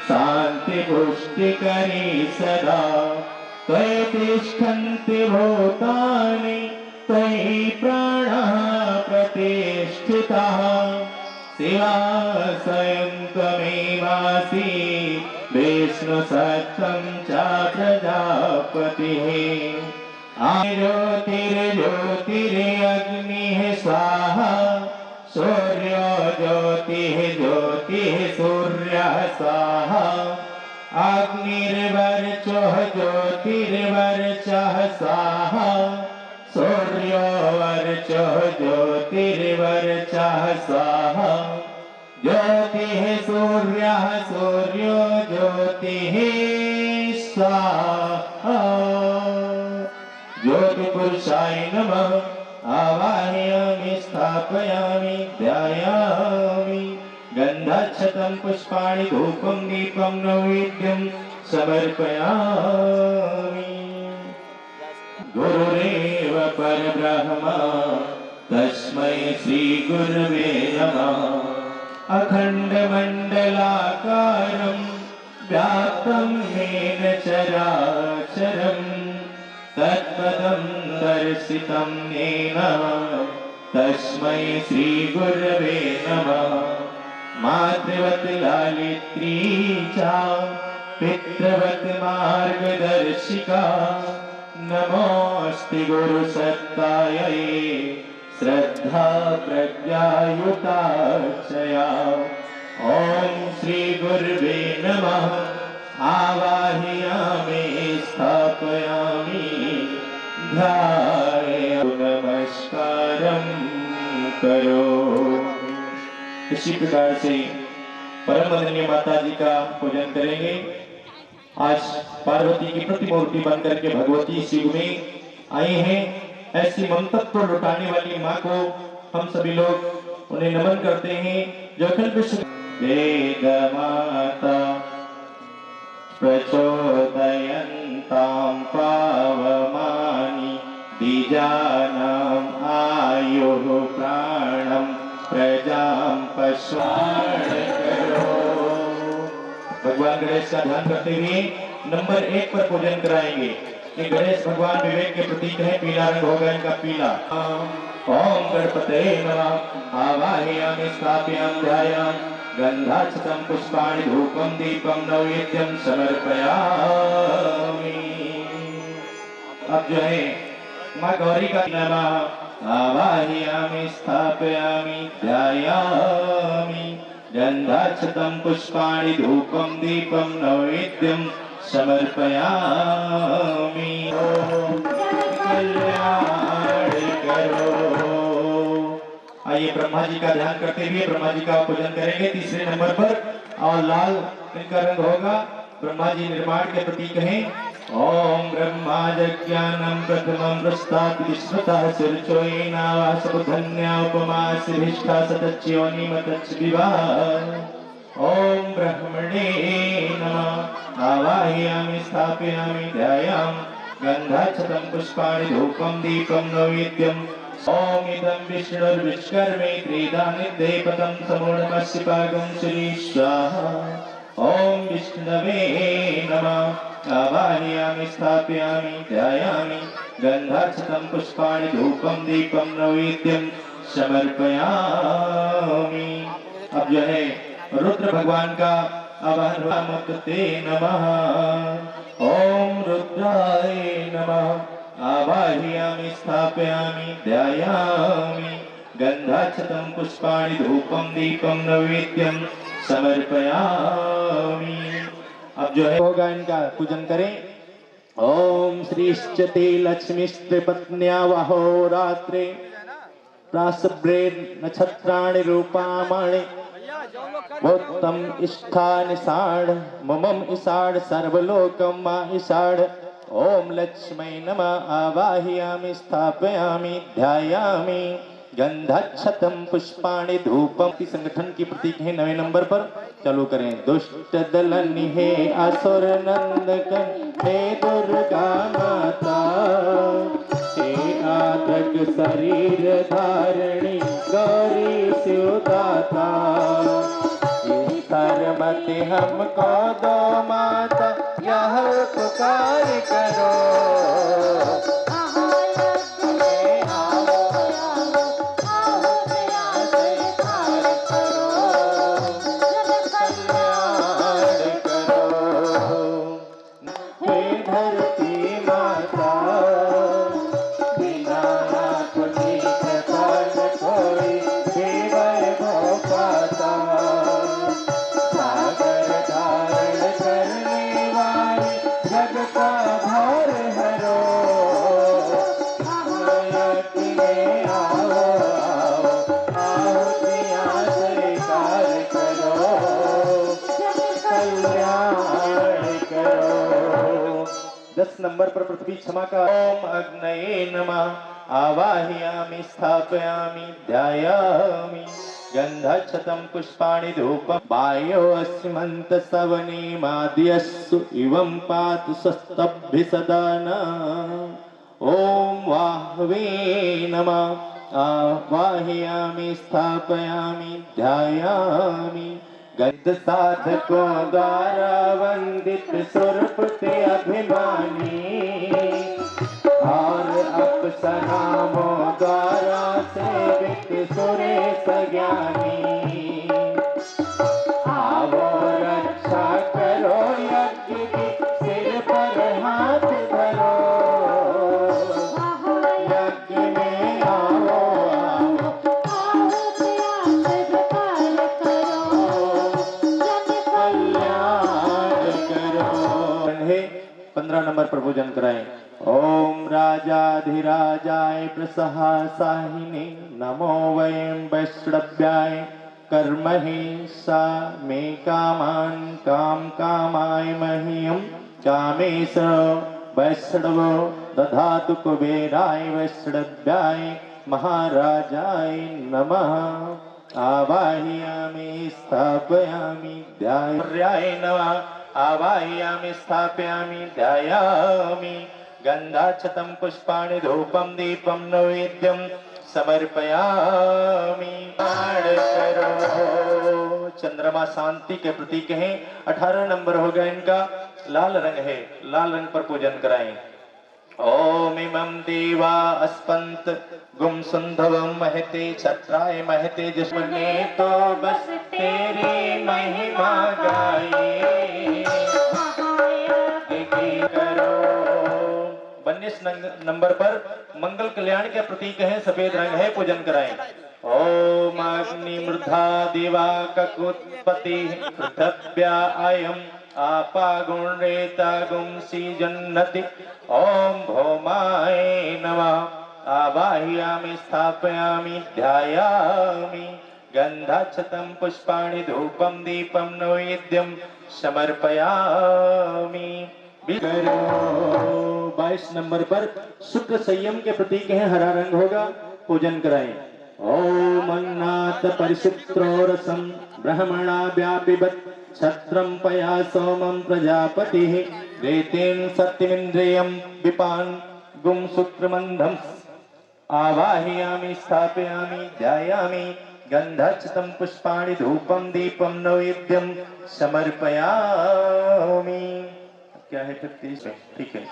शांति पुष्टिकरी सदा त्वयि तिष्ठन्ति भूतानि त्वयि प्राणः प्रतिष्ठितः शिवा स्वयं त्वमेवासि विष्णु सत्तं च प्रजापतिः ज्योतिर्ज्योतिरग्निः स्वाहा सूर्यो ज्योतिः ज्योतिः सूर्यः स्वाहा अग्निर्वर्चः ज्योतिर्वर्चः स्वाहा सूर्यो वर्चः ज्योतिर्वर्चः स्वाहा ज्योतिः सूर्यः सूर्यो ज्योतिः स्वाहा ज्योतिपुरुषाय नमः आवाहयामि स्थापयामि ध्यायामि गन्धाक्षतं पुष्पाणि धूपं दीपं नैवेद्यं समर्पयामि। गुरुरेव परब्रह्म तस्मै श्रीगुरवे नमः अखण्डमण्डलाकारं व्याप्तं येन चराचरम् तत्पदं दर्शितं येन तस्मै श्रीगुरवे नमः मातृवत् लालित्री च पितृवत् मार्गदर्शिका नमोऽस्ति गुरुसत्तायै श्रद्धा प्रज्ञायुताक्षया ॐ श्रीगुर्वे नमः आवाहयामि स्थापयामि ध्यायामि नमस्कारं करोमि। इसी प्रकार से परम वंदनीय माता जी का पूजन करेंगे। आज पार्वती की प्रतिमूर्ति बनकर के भगवती इस युग में आई हैं। ऐसी ममतत्व लुटाने वाली माँ को हम सभी लोग उन्हें नमन करते हैं। जो अखिल विश्व वेद माता प्रचोदयन्तां पावमानि द्विजानाम् आयुः प्राणं प्रजां पशुपाल करो। भगवान गणेश का ध्यान करते हुए नंबर 1 पर पूजन कराएंगे। ये गणेश भगवान विवेक के प्रतीक है। पीला रंग होगा इनका पीला। ओम गणपते नमः आवाहयामि स्थापयामि ध्यायामि गन्धाक्षतं पुष्पाणि धूपं दीपं नैवेद्यं समर्पयामि। अब जो है माँ गौरी का नमः आवाहयामि स्थापयामि ध्यायामि गन्धाक्षतं पुष्पाणि धूपं दीपं नैवेद्यं समर्पयामि। कल्याण करो। आइए ब्रह्मा जी का ध्यान करते हुए ब्रह्मा जी का पूजन करेंगे। तीसरे नंबर पर और लाल इनका रंग होगा। ब्रह्मा जी निर्माण के प्रतीक हैं। ओम ब्रह्मा जज्ञानं प्रथमं प्रस्तात् विश्वतः सिरचोयेनावासबुधन्या उपमा सिभिष्ठा सतच्योनिमतच्च विवाह। ओम ब्रह्मणे नमः आवाहयामि स्थापयामि ध्यायामि गन्धाक्षतं पुष्पाणि धूपं दीपं नैवेद्यं। ओम इदं विष्णुर्विष्कर्मे त्रिदानिदेवतं समूढमस्य पाकं श्री स्वाहा। ओम विष्णवे नमः आवाहयामि स्थापयामि ध्यायामि गन्धाक्षतं पुष्पाणि धूपं दीपं नैवेद्यं समर्पयामि। अब जो है रुद्र भगवान का अवहमुक्ते नमः। ॐ रुद्राय नमः। आवाहयामि स्थापयामि ध्यायामि गन्धाक्षतं पुष्पाणि धूपं दीपं नैवेद्यं समर्पयामि। अब जो है होगा इनका पूजन करें। ओम श्रीश्च ते लक्ष्मीस्त्रे पत्न्या वहोरात्रे प्रासब्रे नक्षत्राणि रूपामणि भूतम इष्ठानि साढ़ ममम इषाढ़ सर्वलोकम मा इषाढ़। ओम लक्ष्मै नमः। आवाहयामि स्थापयामि ध्यायामि गंधाक्षतम पुष्पाणि धूपम। संगठन की प्रतीक है 9वें नंबर पर। चालू करें। दुष्ट दलन हे असुर नंदन हे दुर्गा माता हे आदक शरीर धारिणी गौरी शिवदाता। सरमति हमको दो माता यह पुकार करो। नंबर पर पृथ्वी क्षमा का। ओम अग्नये नमः। आवाहयामि स्थापयामि ध्यायामि गंधाक्षतं पुष्पाणि धूपं। वायो अस्मन्त सवने माद्यस्सु इवं पातु स्वस्तभ्य सदा नः। ओम वाहवे नमः। आवाहयामि स्थापयामि ध्यायामि गंध साधकों द्वारा वंदित सुरपति अभिमानी और अप्सराओं द्वारा सेवित सुरेश ज्ञानी। आवो रक्षा करो यज्ञ की सिर पर हाथ धरो। यज्ञ में आओ है। 15 नंबर पर पूजन कराएं। ओम राजाधिराजाय प्रसहासाहिने नमो वयं वैष्णव्याय कर्महि सा मे कामान् काम कामाय मह्यं कामेश वैष्णवो दधातु कुबेराय वैष्णव्याय महाराजाय नमः। आवाहयामि स्थापयामि ध्यायामि नमः। आवाहयामि स्थापयामि ध्यायामि गंधाक्षतं पुष्पाणि धूपं दीपं नैवेद्यं समर्पयामि। करो चंद्रमा शांति के प्रतीक हैं। 18 नंबर होगा इनका। लाल रंग है। लाल रंग पर पूजन कराएं। ओम इमं देवा अस्पंत गुम सुंधवम महते छत्राय महते जिसने तो बस तेरी महिमा गाए। करो 22 नंबर पर मंगल कल्याण के प्रतीक है। सफेद रंग है। पूजन कराएं। ओम अग्नि मृधा देवा ककुत्पति पृथव्या अयम् आपा गुण रेता गुंसी जन्नति। ओम भौमाय नमः। आवाहयामि स्थापयामि ध्यायामि गंधाक्षतं पुष्पाणि धूपं दीपं नैवेद्यं समर्पयामि। 22 नंबर पर शुक्र संयम के प्रतीक है। हरा रंग होगा। पूजन कराएं। ओम अन्नाथ परिशुत्रोरसं ब्रह्मणा व्यापिबत् छत्रं पया सोमं प्रजापतिः रेतेन सत्यमिन्द्रियं विपान् गुं शुक्रमन्धम्। आवाहयामि स्थापयामि ध्यायामि गंधाक्षतं पुष्पाणि धूपं दीपं नैवेद्यं समर्पयामि। क्या है 30? ठीक है।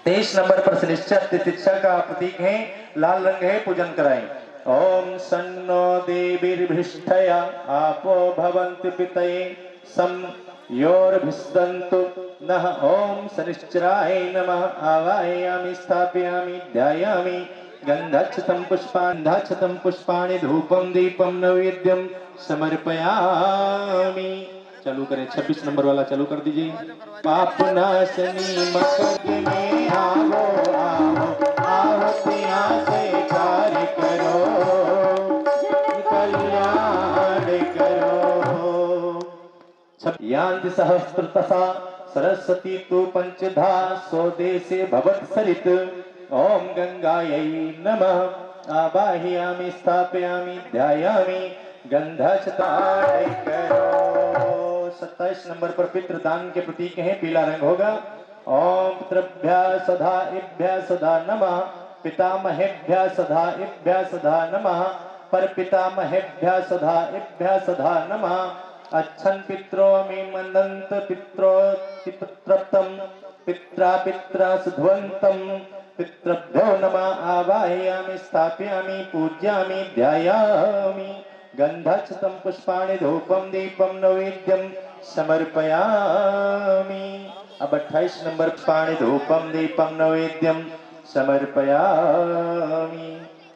23 नंबर पर शनिश्चर शिक्षा का प्रतीक है। लाल रंग है। पूजन कराएं। ओम सन्नो देवीर्भिष्ठया आपो भवन्तु पितये संयोरभिस्दन्तु नः। ॐ शनिश्चराय नमः। आवाहयामि स्थापयामि ध्यायामि गन्धाक्षतं पुष्पाणि धूपं दीपं नैवेद्यं समर्पयामि। चालू करें, 26 नंबर वाला चालू कर दीजिए। पापनाशनी मकद में आओ आओ, आहुतियाँ से कार्य करो, कल्याण करो। यान्ति सहस्रतसा सरस्वती तु पंचधा, स्वदेशे भवत्सरित। ओम गंगायै नमः। आवाहयामि स्थापयामि ध्यायामि गंधाक्षताय करो। 27 नंबर पर पितृदान के प्रतीक हैं, पीला रंग होगा। ओम पितृभ्यः सदा इभ्यः सदा नमः। पितामहेभ्यः सदा इभ्यः सदा नमः। परपितामहेभ्यः सदा इभ्यः सदा नमः। अच्छन् पित्रो मे मन्दन्त पित्रो पितृप्तं पित्रा पित्रा सुध्वन्तं पितृभ्यो नमः। आवाहयामि स्थापयामि पूज्यामि ध्यायामि गन्धाक्षतं पुष्पाणि धूपं दीपं नैवेद्यं समर्पयामि। अब 28 नंबर पुष्पाणि धूपं दीपं नैवेद्यं समर्पयामि।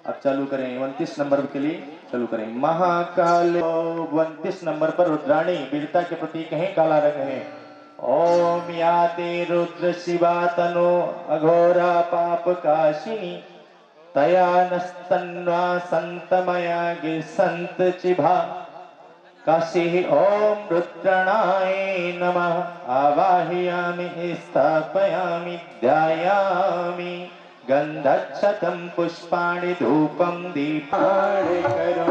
अब चालू करें 29 नंबर के लिए, चालू करें। महाकाल 29 नंबर पर रुद्राणी वीरता के प्रतीक हैं, काला रंग है। ओम या ते रुद्र शिवा तनो अघोरा पाप काशिनी, तया नस्तन्वा संतमया गे संत चिभा काशी। ओम रुद्रणाय नमः। आवाहयामि स्थापयामि ध्यायामि गन्धाक्षतं पुष्पाणि धूपं दीपाणि करो।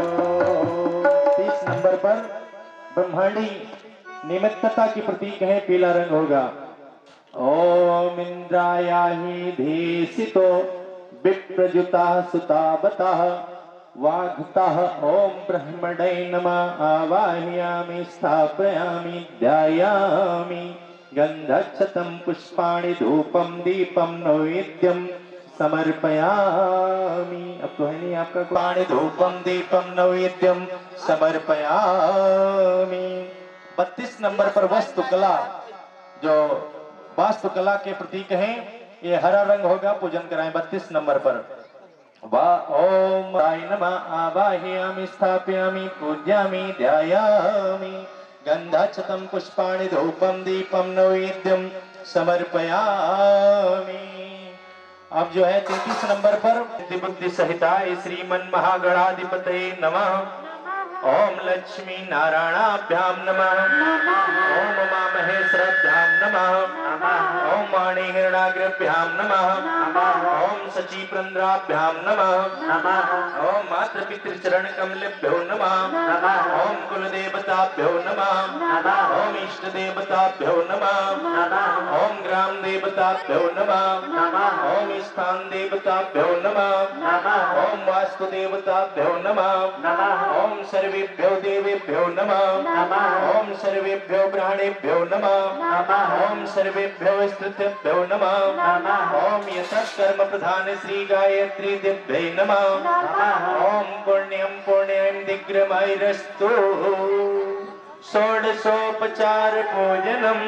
30 नंबर पर ब्रह्मांडी निमित्तता की प्रतीक है, पीला रंग होगा। ओम इंद्रायाहि धीसितो विप्रजुता सुतावतः वाग्तः। ओम ब्रह्मणे नमः। आवाहयामि स्थापयामि ध्यायामि गन्धाक्षतं पुष्पाणि धूपं दीपं नैवेद्यं समर्पयामि। अब तो है नहीं आपका, पुष्पाणि धूपं दीपं नैवेद्यं समर्पयामि। 32 नंबर पर वास्तुकला, जो वास्तुकला के प्रतीक हैं, ये हरा रंग होगा, पूजन कराएं 32 नंबर पर। ओम राय नमः। आवाहयामि स्थापयामि पूज्यामि ध्यायामि गन्धाक्षतं पुष्पाणि धूपं दीपं नैवेद्यं समर्पयामि। अब जो है 33 नंबर पर बुद्धि सहिताय श्रीमन महागणाधिपतये नमः। ओम लक्ष्मी नारायणाभ्याम नमः। ओम उमा महेश्वराभ्याम नमः। ओम वाणी हिरणाग्रभ्याम नमः। ओम सची प्रंद्राभ्याम नमः। ओम मातृ पितृ चरण कमलेभ्यो नमः। ओम कुल देवताभ्यो नमः। ओम इष्ट देवताभ्यो नमः। ओम ग्राम देवताभ्यो नमः। ओम स्थान देवताभ्यो नमः। ओम वास्तु देवताभ्यो नमः। ओम सर्वेभ्यो देवेभ्यो नमः। ओम सर्वेभ्यो प्राणेभ्यो नमः। ओम सर्वेभ्यो स्तुतेभ्यो नमः। ओम यतकर्म प्रधान श्री गायत्री दिव्यै नमः। ओम पुण्यं पुण्यं दिग्रमैरस्तु। षोडशोपचार पूजनम।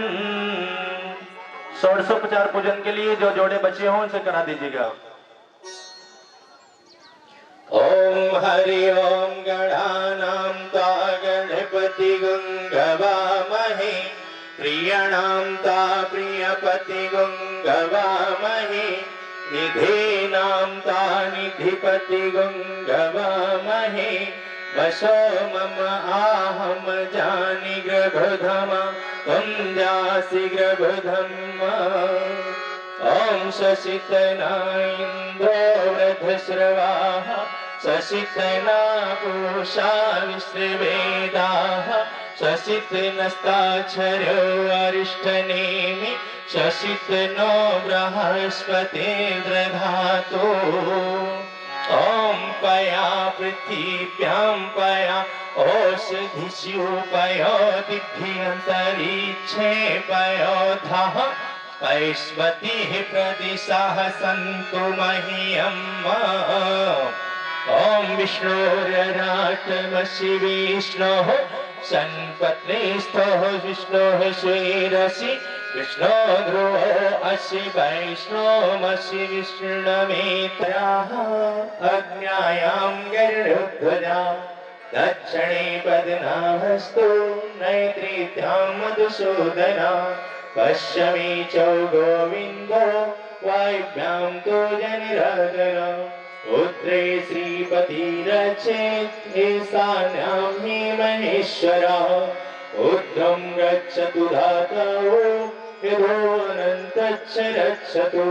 षोडशोपचार पूजन के लिए जो जोड़े बचे हों उनसे करा दीजिएगा। ओम हरि ओम गणानां ता गणपति गुंगवामहे, प्रियणां ता प्रियपति गुंगवामहे, निधीनां ता निधिपति गुंगवामहे। वशो मम आहम जानि ग्रभधम त्वं जासि ग्रभधम। ओम शशितना इंद्रो वृद्धश्रवाः, शशितना पूषा विश्ववेदाः, शशितनस्ताक्षरो अरिष्टनेमि, शशितनो बृहस्पतिर्दधातु। ओम पया पृथिव्यां पया ओषधिषु पयो दिभ्यन्तरिक्षे पयोधः, वैश्वतिः प्रदिशाः सन्तु मह्यम्। ओम विष्णुर्राट्टमसि विष्णोः संपत्निस्थो विष्णोः श्रीरसि विष्णो ध्रुवो असि वैष्णोमसि विष्णुमेतराः अज्ञायां गरुडध्वजा दक्षिणे पद्मनाभस्तु नैऋत्यां मधुसूदना पश्चिमे च गोविन्दो वायुभ्यां तु जनिराधन उत्तरे श्रीपतिरचेत् ईशान्यां हि महेश्वरः ऊर्ध्वं गच्छतु धातवो यथोऽनन्तच्च रक्षतु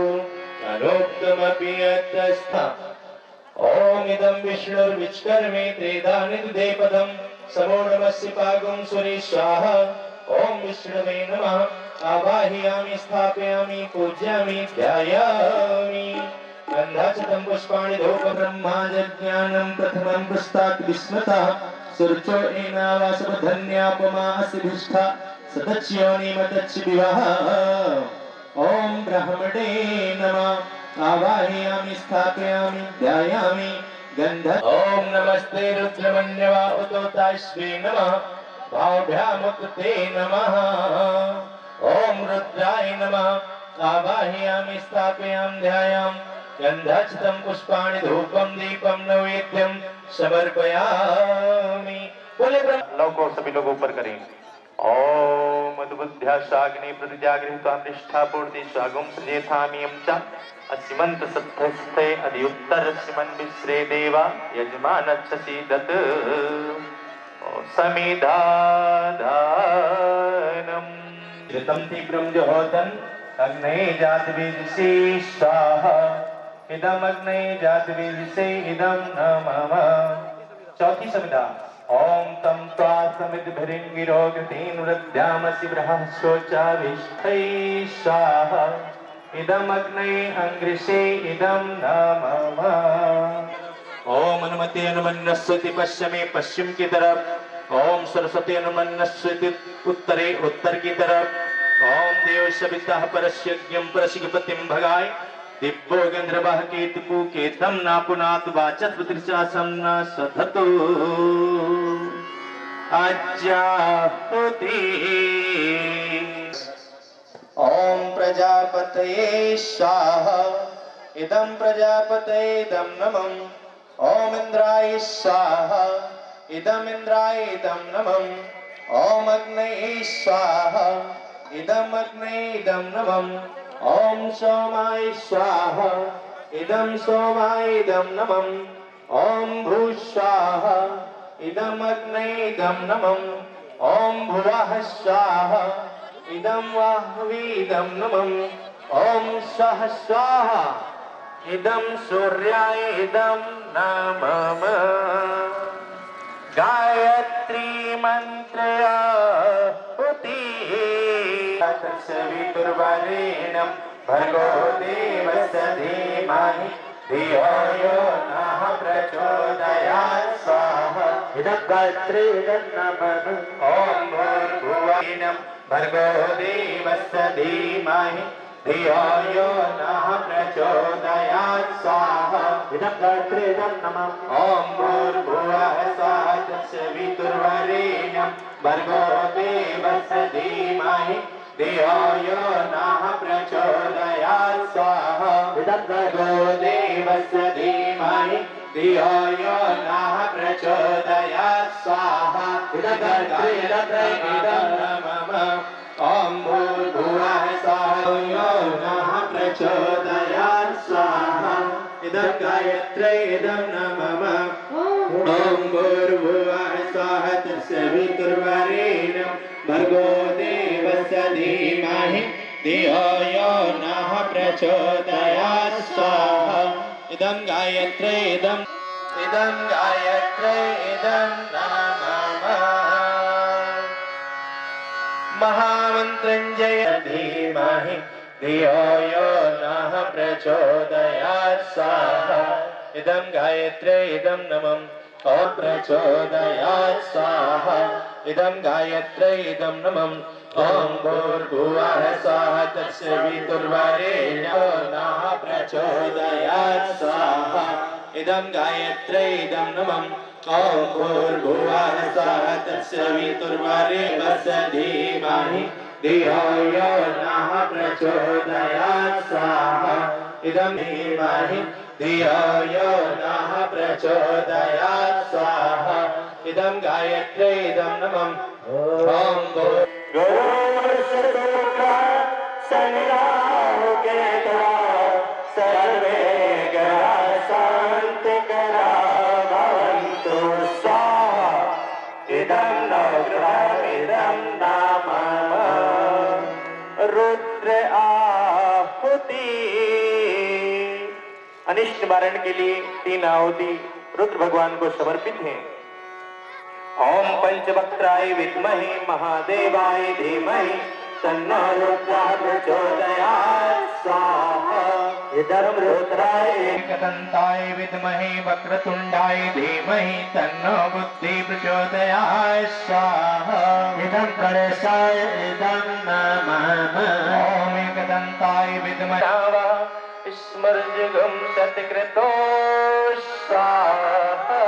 अनोक्तमपि यतस्था ॐ इदं विष्णुर्विष्कर्मे त्रेधा निदुधे पदं समो नमस्य पागुं सुरेशाः ॐ विष्णवे नमः आवाहयामि स्थापयामि पूजयामि ध्यायामि गन्धाचतं पुष्पाणि धूपब्रह्माजज्ञानं प्रथमं पुस्तात् विस्मतः सुरुचो एनावासवधन्यापमासिभिष्ठा सदच्योनिमतच्च विवाह ॐ ब्रह्मणे नमः आवाहयामि स्थापयामि ध्यायामि गन्ध ॐ नमस्ते रुद्रमन्यवा उतोताश्वे नमः भाव्यामुक्ते नमः ॐ रुद्राय नमः आवाहयामि स्थापयामि ध्यायामि गन्धाचतं पुष्पाणि धूपं दीपं नैवेद्यं समर्पयामि। बोले ब्रह्म को सभी लोग ऊपर करें। ओम मधुबुद्ध्याशाग्नि प्रतिजागृहित्वा निष्ठापूर्ति स्वागं संजेथामियं च अस्मन्त सत्थस्थे अधियुत्तर सिमन विश्रे देवा यजमानच्छि दत् समिधादानम् ऋतं तीव्रं जहोतन् अग्ने जातवेदिशेषाः इदम् अग्ने जातवेदिशे इदं नमः। चौथी समिधा ओम तं प्रासमिद्भिरिङ्गिरो कृतीन् वृद्ध्यामसि बृहस्वचाविष्ठैषाः इदम् अग्ने अङ्घ्रिषे इदं नमः। ओम अनुमति अनुमन्नस्वति पश्चिमे पश्चिम की तरफ ओम सरस्वती अनुमन्नस्वति उत्तरे उत्तर की तरफ ओम देव सविता परस्यज्ञं परशिगपतिं भगाय दिव्यो गंधर्वः केतुपु केतं नापुनात् वाचत् त्रिशासं न सधतु आज्याहुति ओम प्रजापतये स्वाहा इदं प्रजापतये इदं नमः। ओम इंद्राय स्वाहा इदम् इंद्राय इदं नमः। ओम अग्नये स्वाहा इदम् अग्नये इदं नमः। ओम सोमाय स्वाहा इदं सोमाय इदं नमः। ओम भूस्वाहा इदम् अग्नये इदं नमः। ओम भुवः स्वाहा इदं वाह्वी इदं नमः। ओम स्वः स्वाहा इदं सूर्याय इदं नमः। गायत्री मंत्रयाहुति तत्सवितुर्वरेण्यं भर्गो देवस्य धीमहि धियो यो नः प्रचोदयात् स्वाहा इदं गायत्री इदं नमः। ॐ भूर्भुवः भर्गो देवस्य धीमहि धियो यो नः प्रचोदयात् स्वाहा इदं गायत्री इदं नमः। ॐ भूर्भुवः स्वः तत्सवितुर्वरेण्यं भर्गो देवस्य धीमहि धियो यो नः प्रचोदयात् स्वाहा इदं भर्गो देवस्य धीमहि धियो यो नः प्रचोदयात् स्वाहा इदं गायत्री इदं नमः। ॐ भूर्भुवः स्वः यो नः प्रचोदयात् स्वाहा इदं गायत्री इदं नमः। ॐ भूर्भुवः स्वः तत्सवितुर्वरेण्यं भर्गो देवस्य धीमहि धियो यो नः प्रचोदयात् स्वाहा इदं गायत्री इदं गायत्री इदं नमः। महामन्त्रञ्जय धीमहि धियो यो नः प्रचोदयात् स्वाहा इदं गायत्री इदं नमः। ॐ प्रचोदयात् स्वाहा इदं गायत्री इदं नमः। ॐ भूर्भुवः स्वः तत्सवितुर्वरेण्यं नः प्रचोदयात् स्वाहा इदं गायत्री इदं नमः। ॐ भूर्भुवः स्वः तत्सवितुर्वरेण्यं धीमहि धियो यो नः प्रचोदयात् स्वाहा इदं धीमहि धियो यो नः प्रचोदयात् स्वाहा इदं गायत्र्यै इदं नमः ॐ गुरुर्सर्वलोका संग्रामकेतवा सर्वे ग्रहाः शान्तिकरा भवन्तु स्वाहा इदं नवग्रहमिदं नामः रुद्र आहुति अनिष्ट निवारण के लिए 3 आहुति रुद्र भगवान को समर्पित हैं। ओम पंचवक्त्राय विद्महे महादेवाय धीमहि तन्नो रुद्रः प्रचोदयात् स्वाहा इदं रुद्राय एकदन्ताय विद्महे वक्रतुण्डाय धीमहि तन्नो बुद्धि प्रचोदयात् स्वाहा इदं गणेशाय इदं नमः ओम एकदन्ताय विद्महे स्मर्जगं सत्कृतो स्वाहा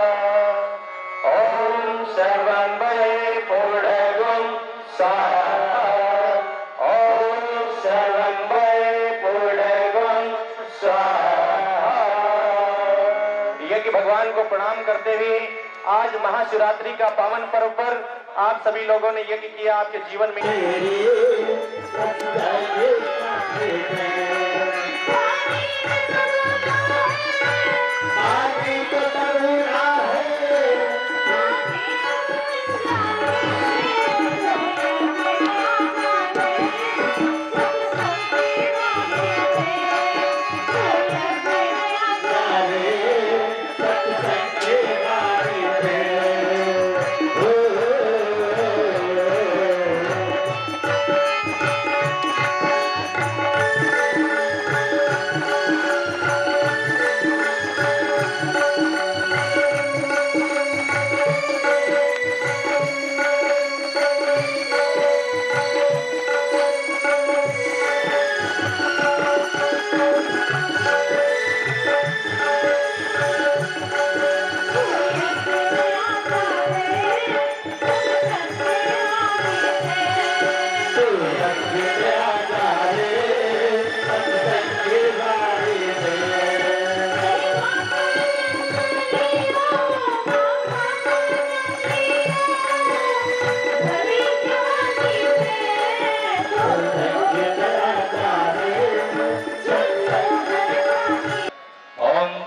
ओम सर्वमय पूर्णगुं स्वाहा ओम सर्वमय पूर्णगुं स्वाहा। यज्ञ भगवान को प्रणाम करते हुए आज महाशिवरात्रि का पावन पर्व पर आप सभी लोगों ने यज्ञ किया, आपके जीवन में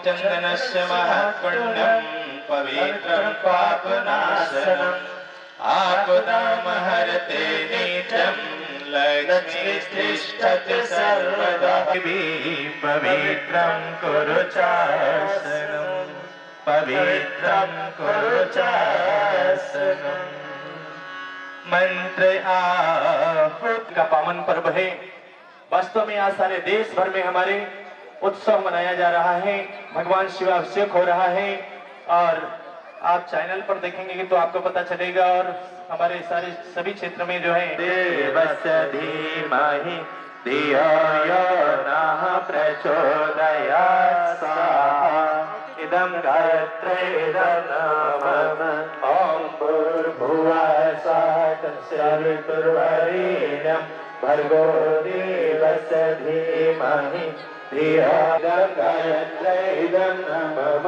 चंदनस्य महत्पुण्यं पवित्रं पापनाशनम् आपदामहरते नीचं लक्ष्मीस्तिष्ठति सर्वदा पवित्रं कुरु चासनं पवित्रं कुरु चासनं। मंत्र आहुति का पावन पर्व है। वास्तव में आज सारे देश भर में हमारे उत्सव मनाया जा रहा है, भगवान शिवाभिषेक हो रहा है और आप चैनल पर देखेंगे तो आपको पता चलेगा। और हमारे सारे सभी क्षेत्र में जो है देवस्य धीमहि धियो यो नः प्रचोदयात् स्वाहा इदं गायत्र्यै इदं नमः ॐ भूर्भुवः स्वः तत्सवितुर्वरेण्यं भर्गो देवस्य धीमहि धियो यो गायत्र्यै इदं नमः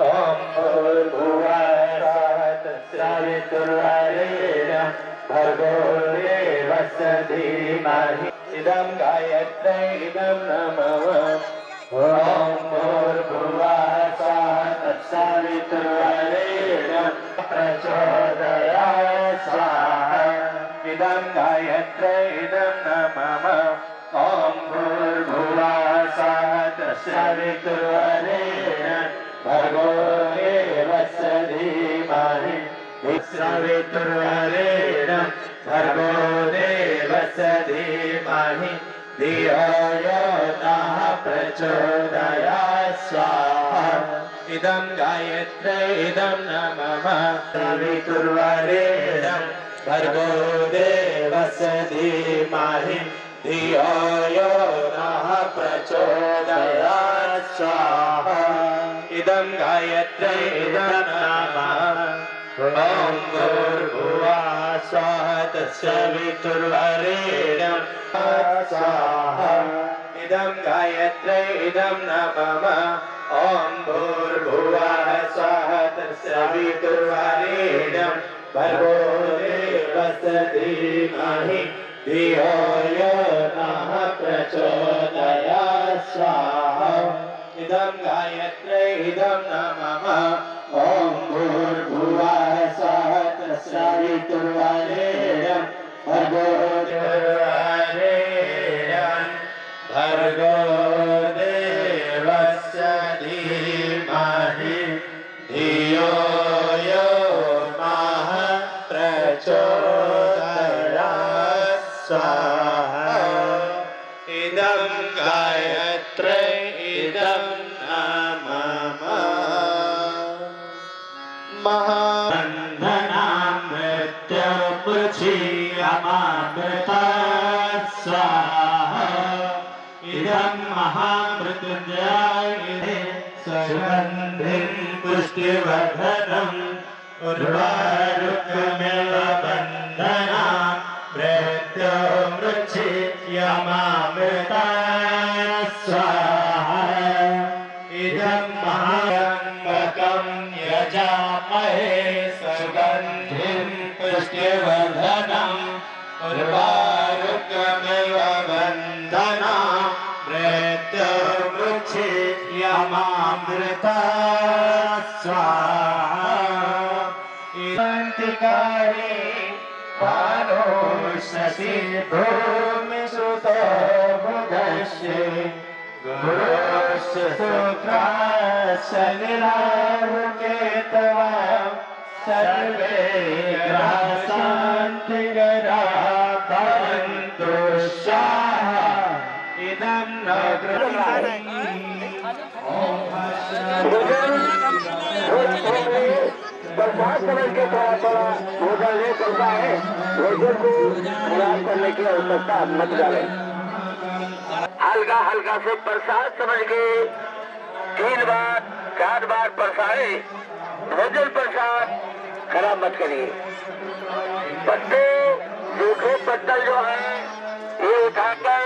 ॐ भूर्भुवः स्वः तत्सवितुर्वरेण्यं भर्गो देवस्य धीमहि इदं गायत्र्यै इदं नमः ॐ भूर्भुवः स्वः तत्सवितुर्वरेण्यं प्रचोदयात् स्वाहा इदं गायत्र्यै इदं नमः ॐ भूर्भुवः स्वः तत्सवितुर्वरेण्यं भर्गो देवस्य धीमहि सवितुर्वरेण्यं भर्गो देवस्य धीमहि धियो यो नः प्रचोदयात् स्वाहा इदं गायत्र्यै इदं नमः सवितुर्वरेण्यं भर्गो देवस्य धीमहि धियो यो नः प्रचोदयात् स्वाहा इदं गायत्र्यै इदं नमः ॐ भूर्भुवः स्वः तत्सवितुर्वरेण्यं स्वाहा इदं गायत्र्यै इदं नमः ॐ भूर्भुवः स्वः तत्सवितुर्वरेण्यं भर्गो देवस्य धीमहि धियो यो नः प्रचोदयात् स्वाहा इदं गायत्र्यै इदं नमः ॐ भूर्भुवः स्वः तत्सवितुर्वरेण्यं भर्गो देवस्य धीमहि धियो यो नः प्रचोदयात् स्वाहा इदं गायत्र्यै इदं नमः महामृत्युमृच्छीयमामृतात् स्वाहा इदं महामृत्युञ्जय सुगन्धिं पुष्टिवर्धनम् उर्वारुकमिव बन्धनात् मृत्युमृच्छीयमामृतात् स्वाहा इदं महाम्बकं यजामहे सुगन्धिं पुष्टिवर्धनम् उर्वारुकमिव बन्धनात् मृत्युमृच्छीयमामृतात् स्वाहा इदन्तिकारी भानो शशि भूमिसुतो बुधस्य गुरोस्य शुक्रास्य निराहुकेतवा सर्वे ग्रहाः शान्तिकरा भवन्तु स्वाहा इदं न बर्बाद समझ के थोड़ा थोड़ा भोजन ले करता है भोजन को खराब करने की आवश्यकता मत डालें हल्का हल्का से प्रसाद समझ के 3 बार 4 बार बरसाए भोजन प्रसाद खराब मत करिए पत्ते सूखे पत्तल जो है ये उठाकर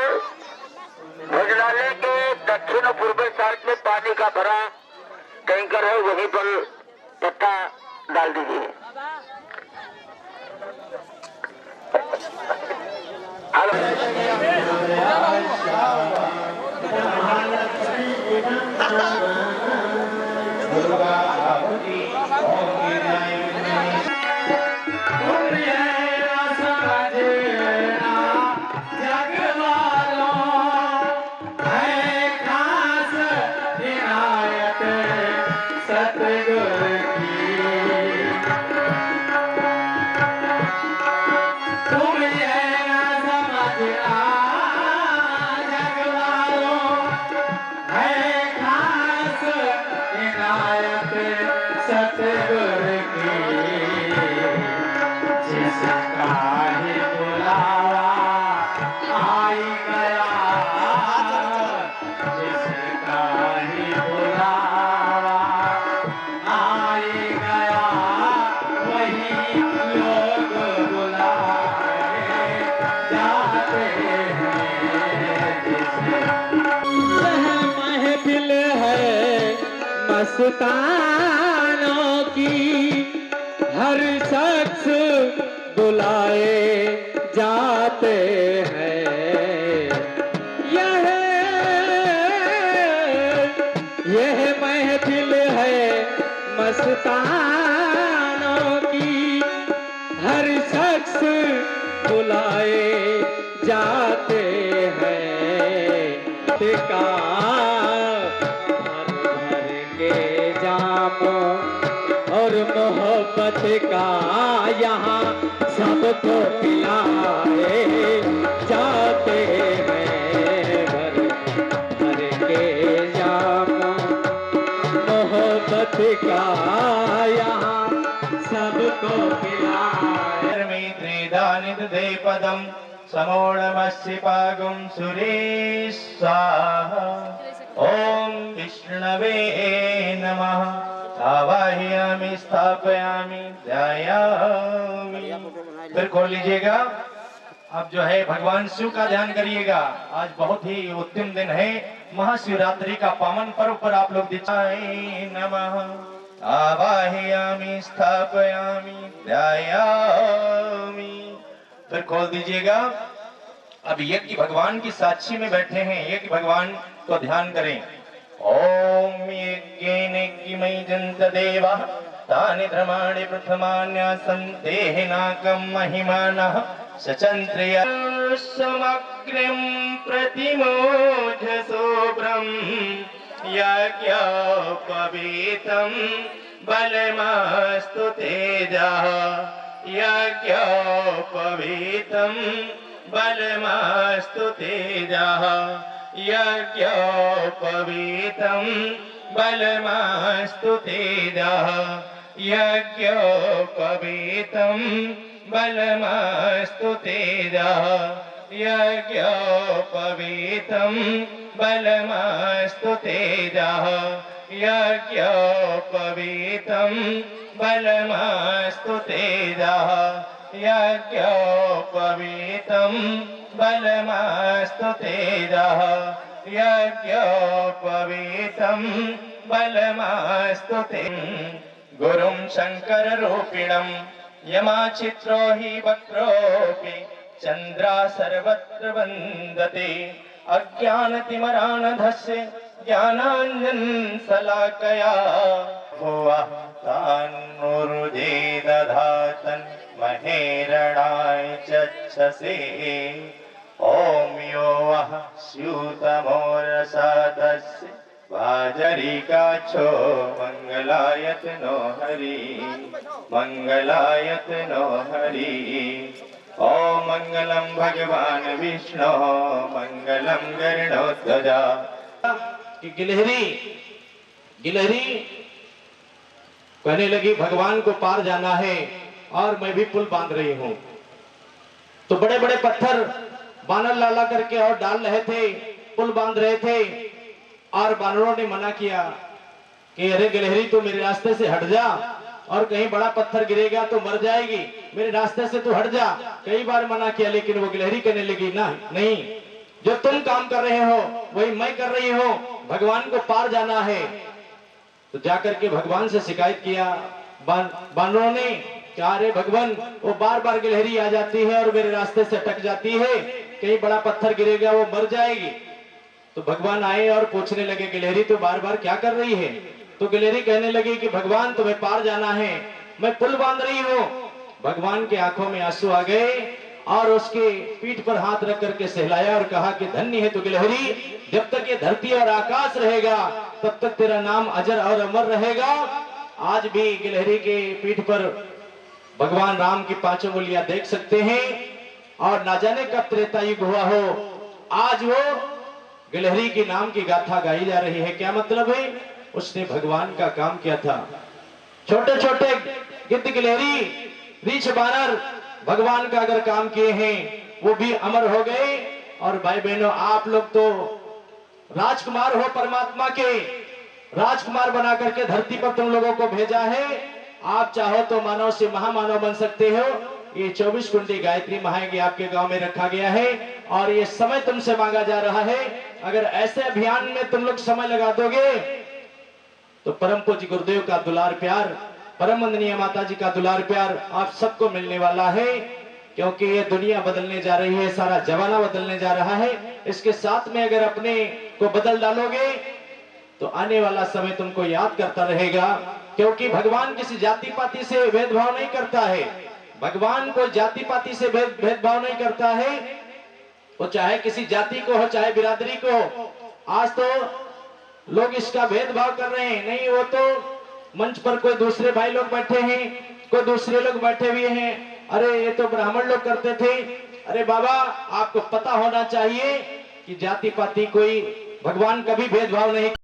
भोजनालय के दक्षिण और पूर्व साइड में पानी का भरा टैंकर है वहीं पर पत्ता डाल दीजिए मस्तानों की हर शख्स बुलाए जाते हैं यह महफिल है मस्तानों की हर शख्स बुलाए जाते हैं और मोहब्बत का यहाँ सबको पिलाए जाते हैं भर भर के जाम मोहब्बत का यहाँ सबको पिलाए मैत्रीदानित पदम समोणमस्य पागुं सुरेश स्वाहा ओम विष्णवे नमः आवाहयामि स्थापयामि ध्यायामि। फिर खोल लीजिएगा। अब जो है भगवान शिव का ध्यान करिएगा। आज बहुत ही उत्तम दिन है, महाशिवरात्रि का पावन पर्व पर आप लोग दिखाए नमः आवाहयामि स्थापयामि ध्यायामि। फिर खोल दीजिएगा। अब यज्ञ भगवान की साक्षी में बैठे हैं, यज्ञ भगवान को ध्यान करें। ओम यज्ञेन यज्ञमयि जन्त देवा तानि धर्माणि प्रथमान्यासं तेहि नाकं महिमानः सचन्त्र्य समग्रं प्रतिमोझसोभ्रं यज्ञोपवीतं बलमस्तु तेजः यज्ञोपवीतं बलमस्तु तेजः यज्ञोपवीतं बलमस्तु तेजः यज्ञोपवीतं बलमस्तु तेजः यज्ञोपवीतं बलमस्तु तेजः यज्ञोपवीतं बलमस्तु तेजः यज्ञोपवीतं बलमस्तु तेजः यज्ञोपवीतं बलमस्तु तेजः। गुरुं शंकर रूपिणं यमाचित्रो हि वक्रोऽपि चन्द्रा सर्वत्र वन्दते अज्ञानतिमरानधस्य ज्ञानाञ्जनशलाकया भुवः तान्नुरुजे दधातन् महेरणाय चक्षसे। ॐ यो वः स्यूतमोरसादस्य वाजरिकाक्षो मंगलायतनो हरि मंगलायतनो हरि। ओम मंगलम भगवान विष्णु मंगलम गरुड़ध्वजा। कि गिलहरी कहने लगी भगवान को पार जाना है और मैं भी पुल बांध रही हूँ। तो बड़े बड़े पत्थर बानर लाला करके और डाल रहे थे, पुल बांध रहे थे और बानरों ने मना किया कि अरे गिलहरी तू मेरे रास्ते से हट जा और कहीं बड़ा पत्थर गिरेगा तो मर जाएगी, मेरे रास्ते से तू हट जा। कई बार मना किया लेकिन वो गिलहरी कहने लगी ना नहीं, जो तुम काम कर रहे हो वही मैं कर रही हूँ, भगवान को पार जाना है। तो जाकर के भगवान से शिकायत किया बानरों ने, क्या अरे भगवान वो बार बार गिलहरी आ जाती है और मेरे रास्ते से अटक जाती है, कहीं बड़ा पत्थर गिरेगा वो मर जाएगी। तो भगवान आए और पूछने लगे गिलहरी तो बार बार क्या कर रही है? तो गिलहरी कहने लगी कि भगवान तुम्हें पार जाना है, मैं पुल बांध रही हूँ। भगवान के आंखों में आंसू आ गए और उसके पीठ पर हाथ रख करके सहलाया और कहा कि धन्य है तू गिलहरी, जब तक ये धरती और आकाश रहेगा तब तक तेरा नाम अजर और अमर रहेगा। आज भी गिलहरी के पीठ पर भगवान राम की 5 उंगलियां देख सकते हैं और ना जाने कब त्रेता युग हुआ हो, आज वो गिलहरी की नाम की गाथा गाई जा रही है। क्या मतलब है? उसने भगवान का काम किया था। छोटे छोटे गिद्ध गिलहरी रीछ बानर भगवान का अगर काम किए हैं वो भी अमर हो गए। और भाई बहनों आप लोग तो राजकुमार हो, परमात्मा के राजकुमार बना करके धरती पर तुम लोगों को भेजा है। आप चाहो तो मानव से महामानव बन सकते हो। ये 24 कुंडी गायत्री महायज्ञ आपके गांव में रखा गया है और ये समय तुमसे मांगा जा रहा है। अगर ऐसे अभियान में तुम लोग समय लगा दोगे तो परम पूज्य गुरुदेव का दुलार प्यार, परम वंदनीय माता जी का दुलार प्यार आप सबको मिलने वाला है। क्योंकि ये दुनिया बदलने जा रही है, सारा जमाना बदलने जा रहा है। इसके साथ में अगर अपने को बदल डालोगे तो आने वाला समय तुमको याद करता रहेगा। क्योंकि भगवान किसी जाति पाति से भेदभाव नहीं करता है। भगवान को जाति पाति से भेदभाव नहीं करता है। वो चाहे किसी जाति को हो चाहे बिरादरी को हो। आज तो लोग इसका भेदभाव कर रहे हैं। नहीं, वो तो मंच पर कोई दूसरे भाई लोग बैठे हैं, कोई दूसरे लोग बैठे हुए हैं, अरे ये तो ब्राह्मण लोग करते थे। अरे बाबा आपको पता होना चाहिए कि जाति पाति कोई भगवान कभी भेदभाव नहीं